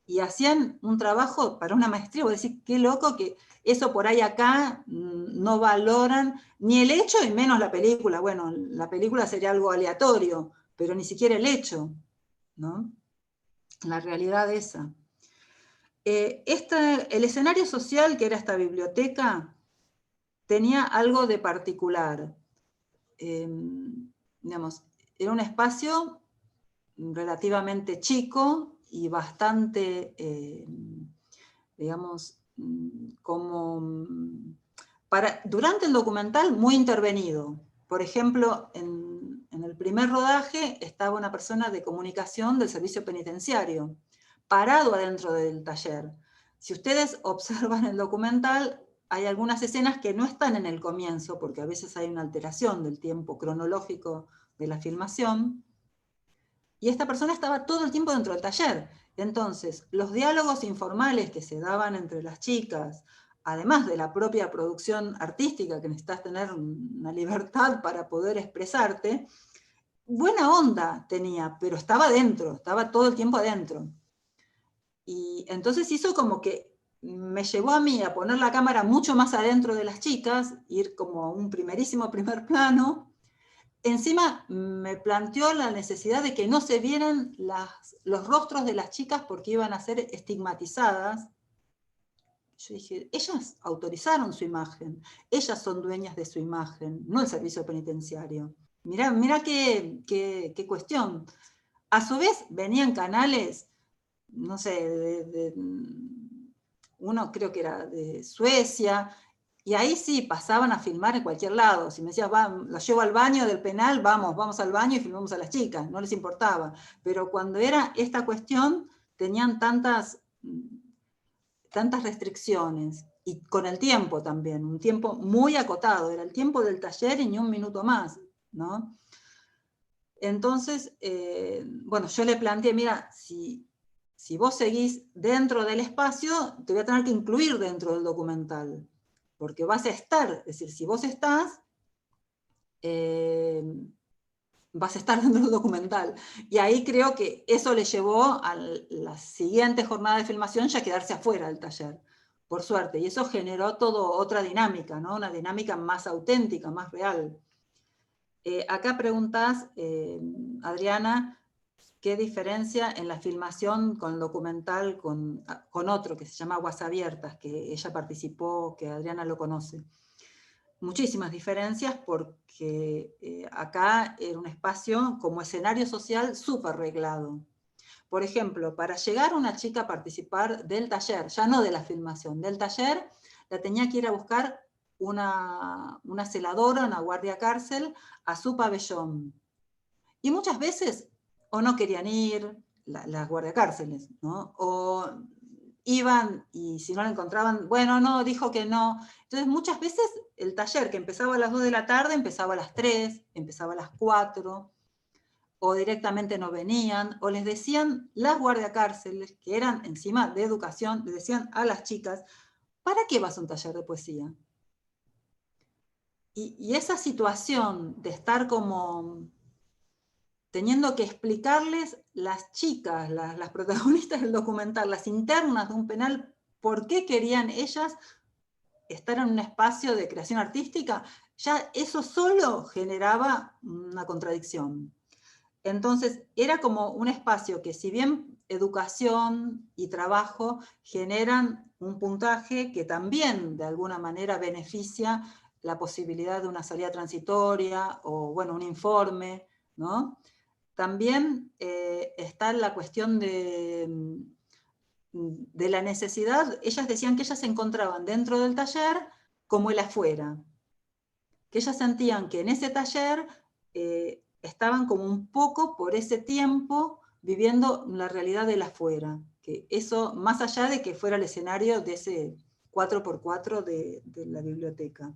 Y hacían un trabajo para una maestría. Vos decís, qué loco que eso por ahí acá no valoran ni el hecho y menos la película. Bueno, la película sería algo aleatorio, pero ni siquiera el hecho, ¿no? La realidad esa. El escenario social, que era esta biblioteca, tenía algo de particular. Digamos, era un espacio relativamente chico y bastante digamos, durante el documental muy intervenido. Por ejemplo, en el primer rodaje estaba una persona de comunicación del servicio penitenciario, parado adentro del taller. Si ustedes observan el documental, hay algunas escenas que no están en el comienzo, porque a veces hay una alteración del tiempo cronológico de la filmación, y esta persona estaba todo el tiempo dentro del taller. Entonces, los diálogos informales que se daban entre las chicas, además de la propia producción artística, que necesitas tener una libertad para poder expresarte, buena onda tenía, pero estaba adentro, estaba todo el tiempo adentro. Y entonces hizo como que me llevó a mí a poner la cámara mucho más adentro de las chicas, ir como a un primerísimo primer plano. Encima me planteó la necesidad de que no se vieran los rostros de las chicas porque iban a ser estigmatizadas. Yo dije, ellas autorizaron su imagen, ellas son dueñas de su imagen, no el servicio penitenciario. Mirá qué cuestión. A su vez venían canales, no sé, uno creo que era de Suecia, y ahí sí, pasaban a filmar en cualquier lado. Si me decías, los llevo al baño del penal, vamos al baño y filmamos a las chicas, no les importaba. Pero cuando era esta cuestión, tenían tantas restricciones, y con el tiempo también, un tiempo muy acotado, era el tiempo del taller y ni un minuto más, ¿no? Entonces, bueno, yo le planteé, mira, si vos seguís dentro del espacio, te voy a tener que incluir dentro del documental, porque vas a estar, es decir, si vos estás, vas a estar dentro del documental. Y ahí creo que eso le llevó a la siguiente jornada de filmación ya quedarse afuera del taller, por suerte. Y eso generó otra dinámica, ¿no? Una dinámica más auténtica, más real. Acá preguntás, Adriana, ¿qué diferencia en la filmación con el documental con otro que se llama Aguas Abiertas, que ella participó, que Adriana lo conoce? Muchísimas diferencias porque acá era un espacio como escenario social súper reglado. Por ejemplo, para llegar una chica a participar del taller, ya no de la filmación, del taller, la tenía que ir a buscar una celadora, una guardia cárcel, a su pabellón. Y muchas veces o no querían ir las guardiacárceles, ¿no? O iban y si no la encontraban, bueno, no, dijo que no. Entonces muchas veces el taller que empezaba a las 2 de la tarde empezaba a las 3, empezaba a las 4, o directamente no venían, o les decían las guardiacárceles, que eran encima de educación, les decían a las chicas, ¿para qué vas a un taller de poesía? Y esa situación de estar como teniendo que explicarles las chicas, las protagonistas del documental, las internas de un penal, por qué querían ellas estar en un espacio de creación artística, ya eso solo generaba una contradicción. Entonces era como un espacio que, si bien educación y trabajo generan un puntaje que también de alguna manera beneficia la posibilidad de una salida transitoria o, bueno, un informe, ¿no? También está la cuestión de la necesidad. Ellas decían que ellas se encontraban dentro del taller como el afuera, que ellas sentían que en ese taller estaban como un poco por ese tiempo viviendo la realidad del afuera, que eso, más allá de que fuera el escenario de ese 4x4 de la biblioteca.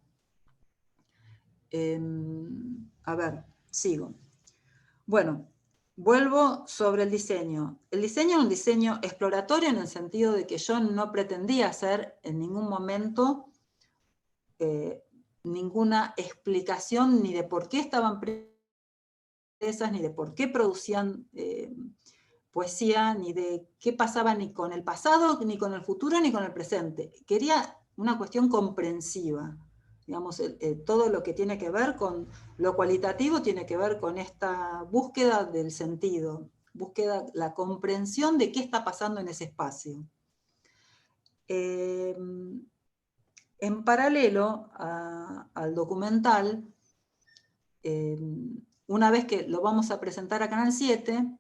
A ver, sigo. Bueno, vuelvo sobre el diseño. El diseño es un diseño exploratorio en el sentido de que yo no pretendía hacer en ningún momento ninguna explicación ni de por qué estaban presas, ni de por qué producían poesía, ni de qué pasaba ni con el pasado, ni con el futuro, ni con el presente. Quería una cuestión comprensiva. Digamos, todo lo que tiene que ver con lo cualitativo tiene que ver con esta búsqueda del sentido, búsqueda, la comprensión de qué está pasando en ese espacio. En paralelo al documental, una vez que lo vamos a presentar a Canal 7,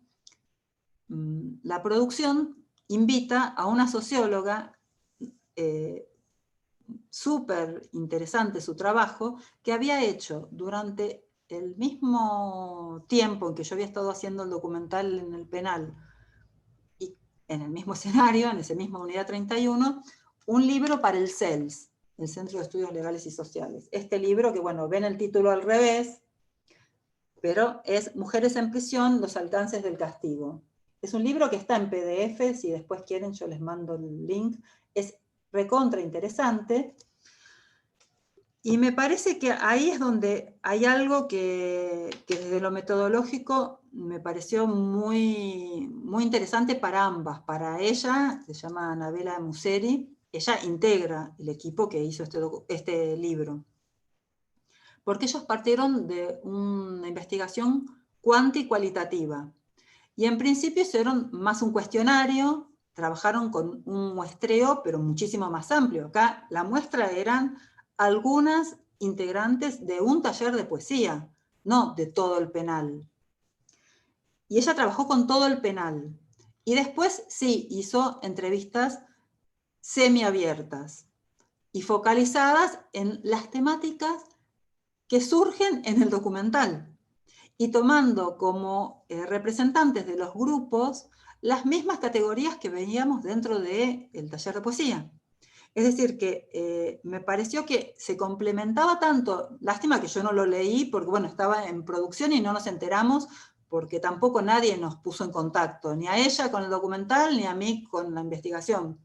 la producción invita a una socióloga, súper interesante su trabajo, que había hecho durante el mismo tiempo en que yo había estado haciendo el documental en el penal, y en el mismo escenario, en esa misma unidad 31, un libro para el CELS, el Centro de Estudios Legales y Sociales. Este libro, que bueno, ven el título al revés, pero es Mujeres en Prisión, los alcances del castigo. Es un libro que está en PDF, si después quieren yo les mando el link. Es recontra interesante. Y me parece que ahí es donde hay algo que desde lo metodológico me pareció muy, muy interesante para ambas. Para ella, se llama Anabela Museri, ella integra el equipo que hizo este libro. Porque ellos partieron de una investigación cuantitativa. Y en principio hicieron más un cuestionario, trabajaron con un muestreo, pero muchísimo más amplio. Acá la muestra eran algunas integrantes de un taller de poesía, no de todo el penal. Y ella trabajó con todo el penal. Y después sí, hizo entrevistas semiabiertas y focalizadas en las temáticas que surgen en el documental, y tomando como representantes de los grupos las mismas categorías que veíamos dentro del taller de poesía. Es decir, que me pareció que se complementaba tanto, lástima que yo no lo leí, porque bueno, estaba en producción y no nos enteramos, porque tampoco nadie nos puso en contacto, ni a ella con el documental, ni a mí con la investigación.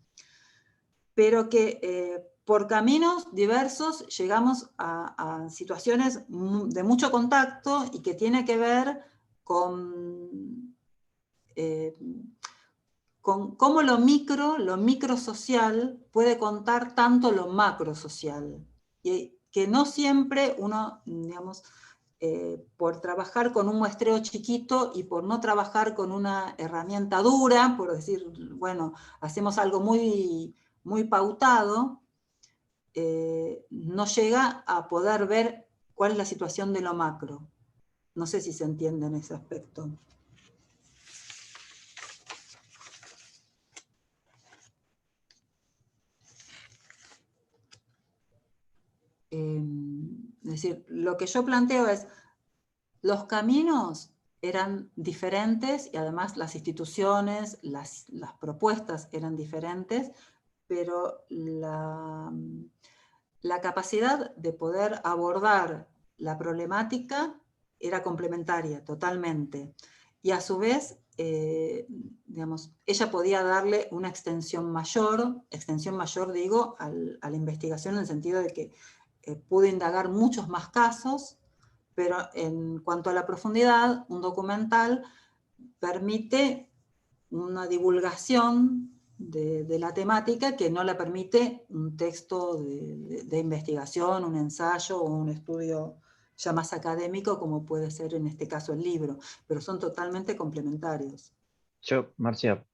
Pero que por caminos diversos llegamos a situaciones de mucho contacto y que tiene que ver con cómo lo micro social puede contar tanto lo macro social. Y que no siempre uno, digamos, por trabajar con un muestreo chiquito y por no trabajar con una herramienta dura, por decir, bueno, hacemos algo muy, muy pautado, no llega a poder ver cuál es la situación de lo macro. No sé si se entiende en ese aspecto. Es decir, lo que yo planteo es, los caminos eran diferentes y además las instituciones, las propuestas eran diferentes, pero la capacidad de poder abordar la problemática era complementaria totalmente. Y a su vez, digamos, ella podía darle una extensión mayor digo, a la investigación en el sentido de que pudo indagar muchos más casos, pero en cuanto a la profundidad, un documental permite una divulgación de la temática que no la permite un texto de investigación, un ensayo o un estudio ya más académico, como puede ser en este caso el libro, pero son totalmente complementarios. Marcia,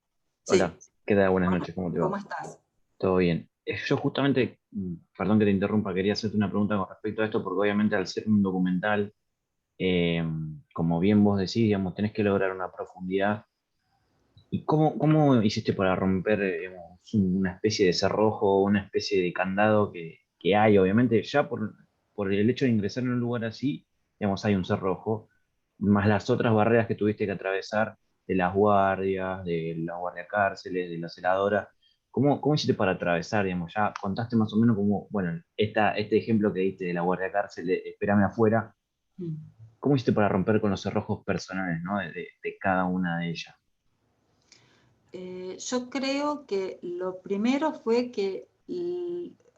Sí. hola, ¿qué tal? Buenas noches, ¿cómo te va? ¿Cómo estás? Todo bien. Yo justamente, perdón que te interrumpa, quería hacerte una pregunta con respecto a esto, porque obviamente al ser un documental, como bien vos decís, digamos, tenés que lograr una profundidad. ¿Y cómo hiciste para romper, digamos, una especie de cerrojo, una especie de candado que hay, obviamente, ya por el hecho de ingresar en un lugar así, digamos, hay un cerrojo, más las otras barreras que tuviste que atravesar de las guardias, de la guardia cárceles, de la celadora? ¿Cómo hiciste para atravesar, digamos? Ya contaste más o menos cómo, bueno, este ejemplo que diste de la guardia cárcel, de espérame afuera, ¿cómo hiciste para romper con los cerrojos personales, ¿no? de cada una de ellas? Yo creo que lo primero fue que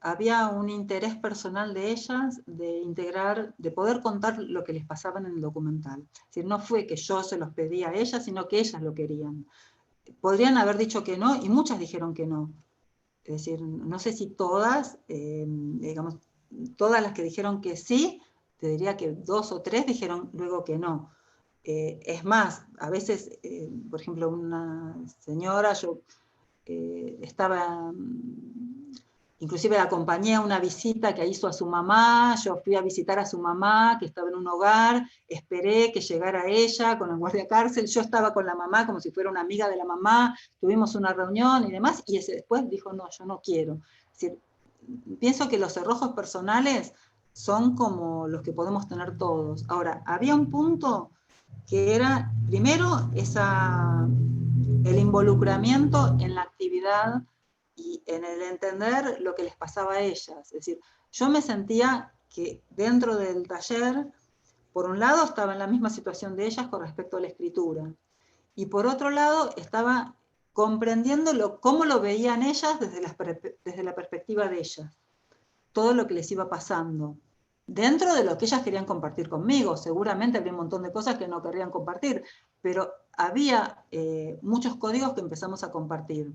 había un interés personal de ellas de integrar, de poder contar lo que les pasaba en el documental. Es decir, no fue que yo se los pedía a ellas, sino que ellas lo querían. Podrían haber dicho que no, y muchas dijeron que no. Es decir, no sé si todas, digamos, todas las que dijeron que sí, te diría que 2 o 3 dijeron luego que no. Es más, a veces, por ejemplo, una señora, yo estaba, inclusive la acompañé a una visita que hizo a su mamá, yo fui a visitar a su mamá, que estaba en un hogar, esperé que llegara ella con el guardia cárcel, yo estaba con la mamá como si fuera una amiga de la mamá, tuvimos una reunión y demás, y ese después dijo, no, yo no quiero. Es decir, pienso que los cerrojos personales son como los que podemos tener todos. Ahora, había un punto que era, primero, el involucramiento en la actividad y en el entender lo que les pasaba a ellas. Es decir, yo me sentía que dentro del taller, por un lado estaba en la misma situación de ellas con respecto a la escritura, y por otro lado estaba comprendiendo cómo lo veían ellas desde la perspectiva de ellas, todo lo que les iba pasando, dentro de lo que ellas querían compartir conmigo. Seguramente había un montón de cosas que no querrían compartir, pero había muchos códigos que empezamos a compartir.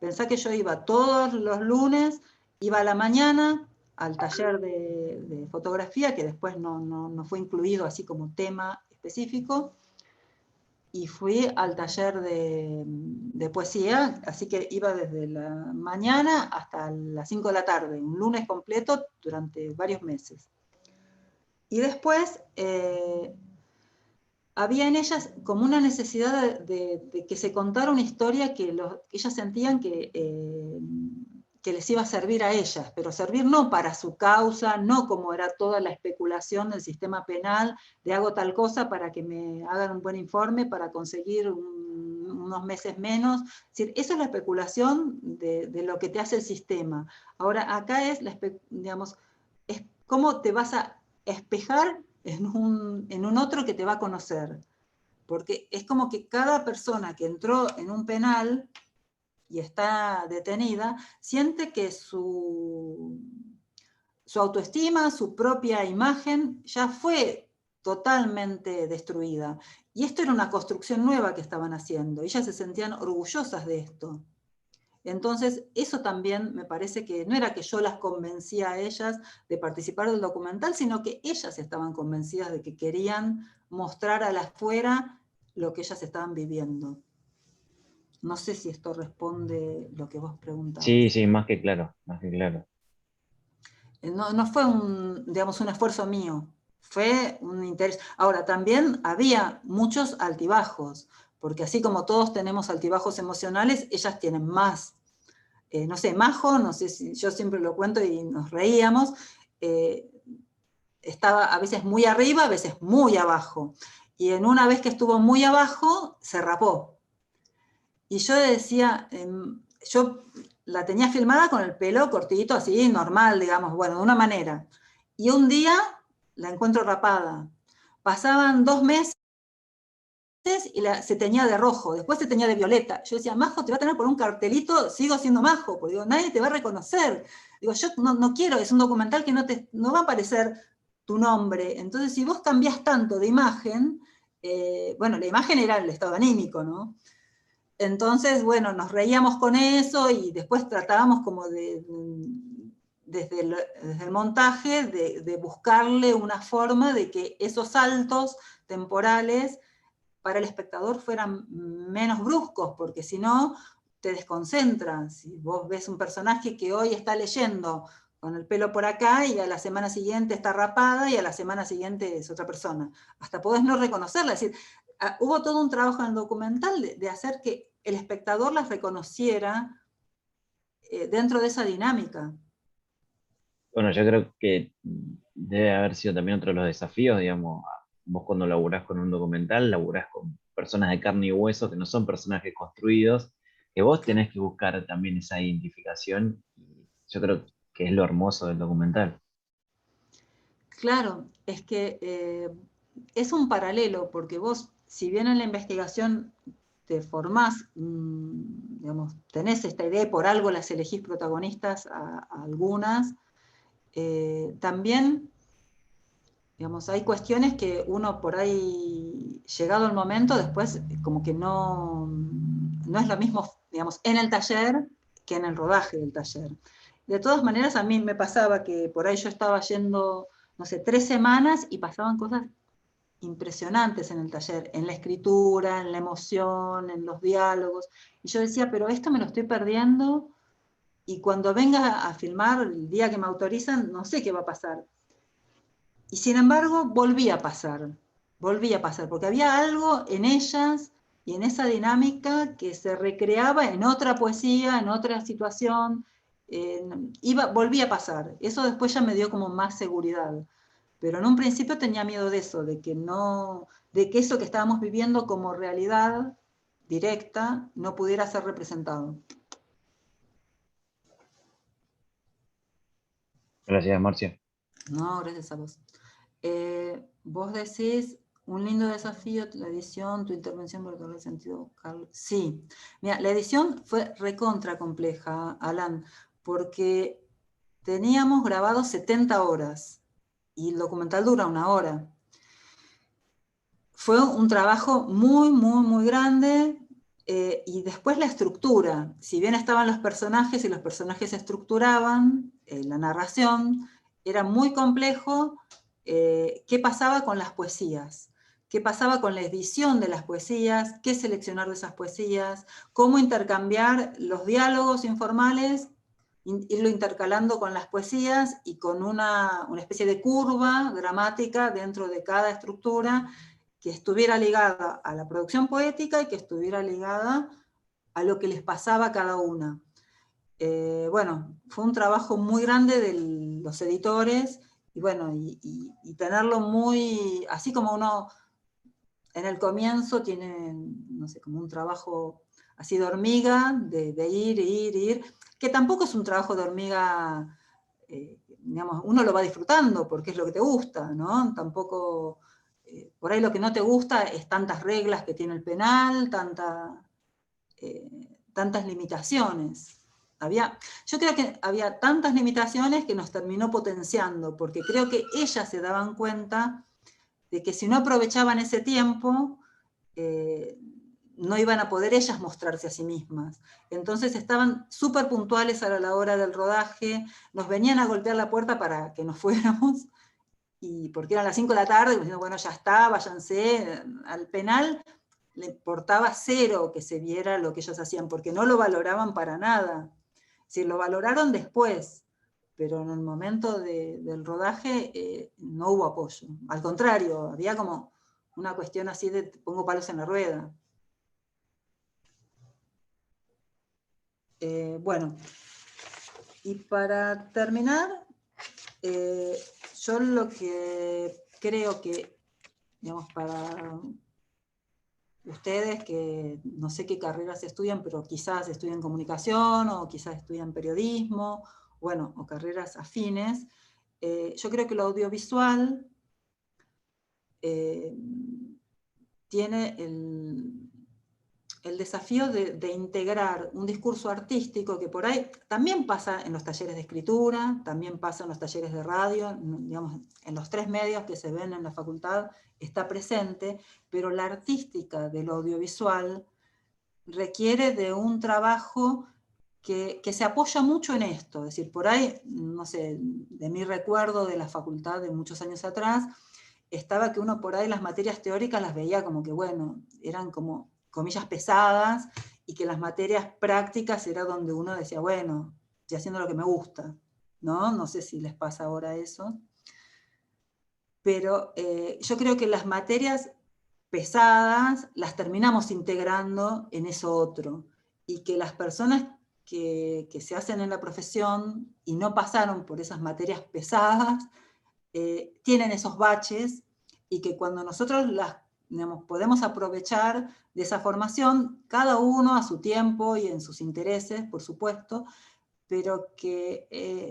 Pensá que yo iba todos los lunes, iba a la mañana al taller de fotografía, que después no fue incluido así como tema específico, y fui al taller de poesía, así que iba desde la mañana hasta las 5 de la tarde, un lunes completo durante varios meses. Y después había en ellas como una necesidad de que se contara una historia que ellas sentían que les iba a servir a ellas, pero servir no para su causa, no como era toda la especulación del sistema penal, de hago tal cosa para que me hagan un buen informe, para conseguir unos meses menos. Es decir, eso es la especulación de lo que te hace el sistema. Ahora, acá es, digamos, es cómo te vas a espejar en un otro que te va a conocer. Porque es como que cada persona que entró en un penal y está detenida, siente que su autoestima, su propia imagen, ya fue totalmente destruida. Y esto era una construcción nueva que estaban haciendo. Ellas se sentían orgullosas de esto. Entonces, eso también me parece que no era que yo las convencía a ellas de participar del documental, sino que ellas estaban convencidas de que querían mostrar a la afuera lo que ellas estaban viviendo. No sé si esto responde lo que vos preguntabas. Sí, más que claro, más que claro. No fue digamos, un esfuerzo mío, fue un interés. Ahora, también había muchos altibajos, porque así como todos tenemos altibajos emocionales, ellas tienen más. No sé, Majo, no sé si yo siempre lo cuento y nos reíamos, estaba a veces muy arriba, a veces muy abajo. Y en una vez que estuvo muy abajo, se rapó. Y yo decía, yo la tenía filmada con el pelo cortito, así, normal, digamos, bueno, de una manera. Y un día la encuentro rapada. Pasaban 2 meses y se teñía de rojo, después se teñía de violeta. Yo decía, Majo, te va a tener por un cartelito, sigo siendo Majo, porque digo, nadie te va a reconocer. Digo, yo no quiero, es un documental que no va a aparecer tu nombre. Entonces, si vos cambiás tanto de imagen, bueno, la imagen era el estado anímico, ¿no? Entonces, bueno, nos reíamos con eso y después tratábamos como desde el montaje de buscarle una forma de que esos saltos temporales para el espectador fueran menos bruscos, porque si no, te desconcentras. Si vos ves un personaje que hoy está leyendo con el pelo por acá y a la semana siguiente está rapada y a la semana siguiente es otra persona. Hasta podés no reconocerla. Es decir, hubo todo un trabajo en el documental de hacer que el espectador las reconociera dentro de esa dinámica. Bueno, yo creo que debe haber sido también otro de los desafíos, digamos, vos cuando laburás con un documental, laburás con personas de carne y hueso que no son personajes construidos, que vos tenés que buscar también esa identificación, y yo creo que es lo hermoso del documental. Claro, es que es un paralelo, porque vos, si bien en la investigación te formás, digamos, tenés esta idea y por algo las elegís protagonistas a algunas, también, digamos, hay cuestiones que uno por ahí, llegado el momento, después como que no es lo mismo, digamos, en el taller que en el rodaje del taller. De todas maneras, a mí me pasaba que por ahí yo estaba yendo, no sé, 3 semanas y pasaban cosas impresionantes en el taller, en la escritura, en la emoción, en los diálogos. Y yo decía, pero esto me lo estoy perdiendo y cuando venga a filmar, el día que me autorizan, no sé qué va a pasar. Y sin embargo, volvía a pasar, porque había algo en ellas y en esa dinámica que se recreaba en otra poesía, en otra situación, volvía a pasar. Eso después ya me dio como más seguridad. Pero en un principio tenía miedo de eso, de que eso que estábamos viviendo como realidad directa no pudiera ser representado. Gracias, Marcia. No, gracias a vos. Vos decís, un lindo desafío, la edición, tu intervención por todo el sentido, Carlos. Sí, mira, la edición fue recontra compleja, Alan, porque teníamos grabado 70 horas y el documental dura 1 hora. Fue un trabajo muy, muy, muy grande, y después la estructura. Si bien estaban los personajes y los personajes se estructuraban, la narración, era muy complejo. ¿Qué pasaba con las poesías? ¿Qué pasaba con la edición de las poesías? ¿Qué seleccionar de esas poesías? ¿Cómo intercambiar los diálogos informales, irlo intercalando con las poesías y con una especie de curva dramática dentro de cada estructura que estuviera ligada a la producción poética y que estuviera ligada a lo que les pasaba a cada una? Bueno, fue un trabajo muy grande de los editores, y bueno, y tenerlo muy, así como uno en el comienzo tiene, no sé, como un trabajo así de hormiga, de ir, que tampoco es un trabajo de hormiga, digamos, uno lo va disfrutando porque es lo que te gusta, ¿no? Tampoco, por ahí lo que no te gusta es tantas reglas que tiene el penal, tantas limitaciones. Yo creo que había tantas limitaciones que nos terminó potenciando, porque creo que ellas se daban cuenta de que si no aprovechaban ese tiempo, no iban a poder ellas mostrarse a sí mismas. Entonces estaban súper puntuales a la hora del rodaje, nos venían a golpear la puerta para que nos fuéramos, y porque eran las 5 de la tarde, diciendo, bueno, ya está, váyanse. Al penal le importaba cero que se viera lo que ellos hacían, porque no lo valoraban para nada. Si lo valoraron después, pero en el momento del rodaje no hubo apoyo. Al contrario, había como una cuestión así de pongo palos en la rueda. Bueno, y para terminar, yo lo que creo que, digamos, para ustedes que no sé qué carreras estudian, pero quizás estudian comunicación o quizás estudian periodismo, bueno, o carreras afines, yo creo que lo audiovisual tiene el desafío de integrar un discurso artístico que por ahí también pasa en los talleres de escritura, también pasa en los talleres de radio, digamos, en los 3 medios que se ven en la facultad está presente, pero la artística del audiovisual requiere de un trabajo que se apoya mucho en esto. Es decir, por ahí, no sé, de mi recuerdo de la facultad de muchos años atrás, estaba que uno por ahí las materias teóricas las veía como que, bueno, eran como comillas pesadas, y que las materias prácticas era donde uno decía, bueno, estoy haciendo lo que me gusta, ¿no? No sé si les pasa ahora eso. Pero yo creo que las materias pesadas las terminamos integrando en eso otro, y que las personas que se hacen en la profesión y no pasaron por esas materias pesadas, tienen esos baches, y que cuando nosotros las, digamos, podemos aprovechar de esa formación, cada uno a su tiempo y en sus intereses, por supuesto, pero que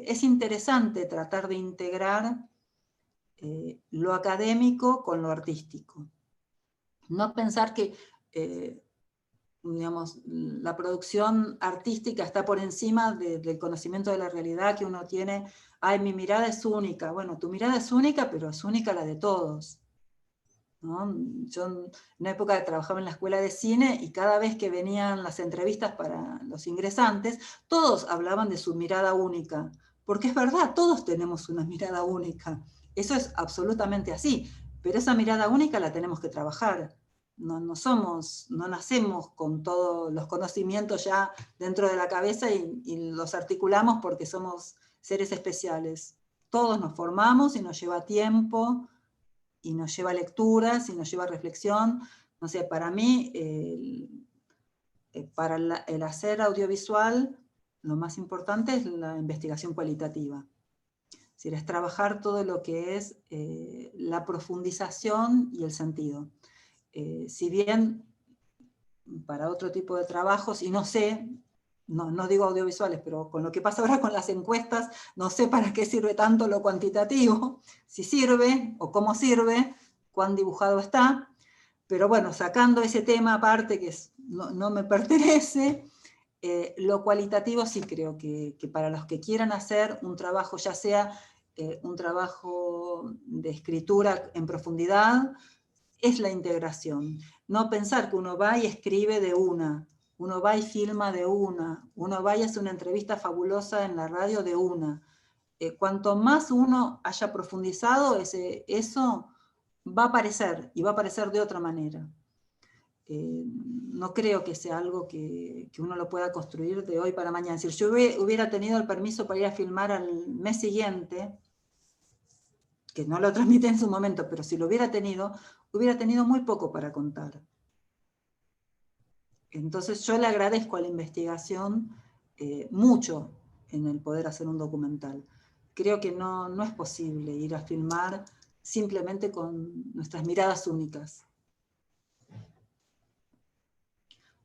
es interesante tratar de integrar lo académico con lo artístico. No pensar que digamos, la producción artística está por encima del conocimiento de la realidad que uno tiene. Ay, mi mirada es única. Bueno, tu mirada es única, pero es única la de todos, ¿no? Yo en una época trabajaba en la escuela de cine, y cada vez que venían las entrevistas para los ingresantes, todos hablaban de su mirada única, porque es verdad, todos tenemos una mirada única. Eso es absolutamente así, pero esa mirada única la tenemos que trabajar. No nacemos con todos los conocimientos ya dentro de la cabeza y los articulamos porque somos seres especiales. Todos nos formamos y nos lleva tiempo, y nos lleva lecturas, y nos lleva reflexión. No sé, para mí, para el hacer audiovisual, lo más importante es la investigación cualitativa. Es decir, es trabajar todo lo que es la profundización y el sentido. Si bien para otro tipo de trabajos, y no sé, no digo audiovisuales, pero con lo que pasa ahora con las encuestas, no sé para qué sirve tanto lo cuantitativo, si sirve o cómo sirve, cuán dibujado está, pero bueno, sacando ese tema aparte que no me pertenece, lo cualitativo sí creo que para los que quieran hacer un trabajo, ya sea un trabajo de escritura en profundidad, es la integración. No pensar que uno va y escribe de una, uno va y filma de una, uno va y hace una entrevista fabulosa en la radio de una. Cuanto más uno haya profundizado, eso va a aparecer, y va a aparecer de otra manera. No creo que sea algo que uno lo pueda construir de hoy para mañana. Si yo hubiera tenido el permiso para ir a filmar al mes siguiente, que no lo transmite en su momento, pero si lo hubiera tenido muy poco para contar. Entonces yo le agradezco a la investigación mucho en el poder hacer un documental. Creo que no es posible ir a filmar simplemente con nuestras miradas únicas.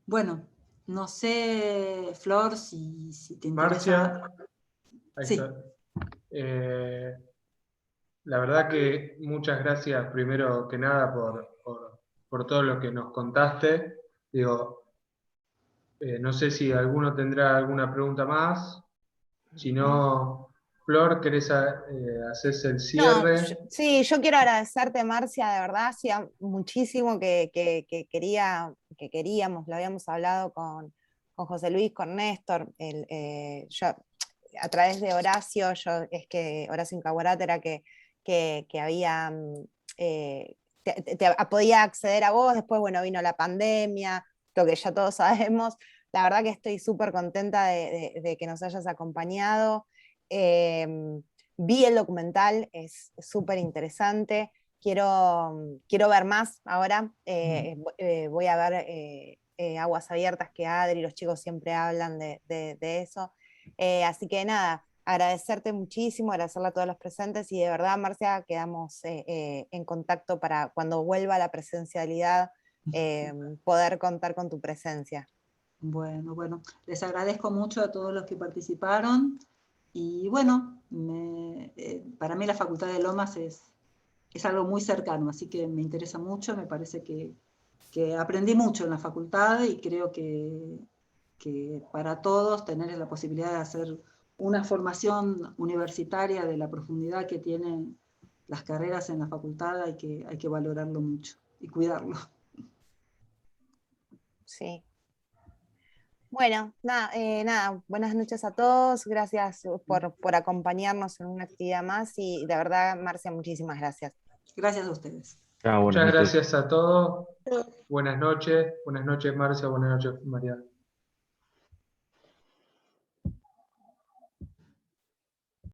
Bueno, no sé, Flor, si te interesa. Marcia, ahí Sí. está. La verdad que muchas gracias primero que nada por todo lo que nos contaste. Digo, no sé si alguno tendrá alguna pregunta más. Si no, Flor, ¿querés hacerse el No, cierre? sí, yo quiero agradecerte, Marcia, de verdad, hacía muchísimo que queríamos, lo habíamos hablado con José Luis, con Néstor, yo, a través de Horacio, es que Horacio Incahuarate era que había, podía acceder a vos, después, bueno, vino la pandemia, lo que ya todos sabemos, la verdad que estoy súper contenta de que nos hayas acompañado. Vi el documental, es súper interesante. Quiero ver más ahora. Voy a ver Aguas Abiertas, que Adri y los chicos siempre hablan de eso. Así que nada, agradecerte muchísimo, agradecerle a todos los presentes y de verdad, Marcia, quedamos en contacto para cuando vuelva la presencialidad poder contar con tu presencia. Bueno, les agradezco mucho a todos los que participaron. Y bueno, para mí la Facultad de Lomas es algo muy cercano, así que me interesa mucho, me parece que aprendí mucho en la facultad y creo que para todos tener la posibilidad de hacer una formación universitaria de la profundidad que tienen las carreras en la facultad hay que valorarlo mucho y cuidarlo. Sí. Bueno, nada, buenas noches a todos, gracias por acompañarnos en una actividad más y de verdad, Marcia, muchísimas gracias. Gracias a ustedes. Chao, buenas Muchas noches. gracias a todos. Buenas noches, Marcia, buenas noches, María.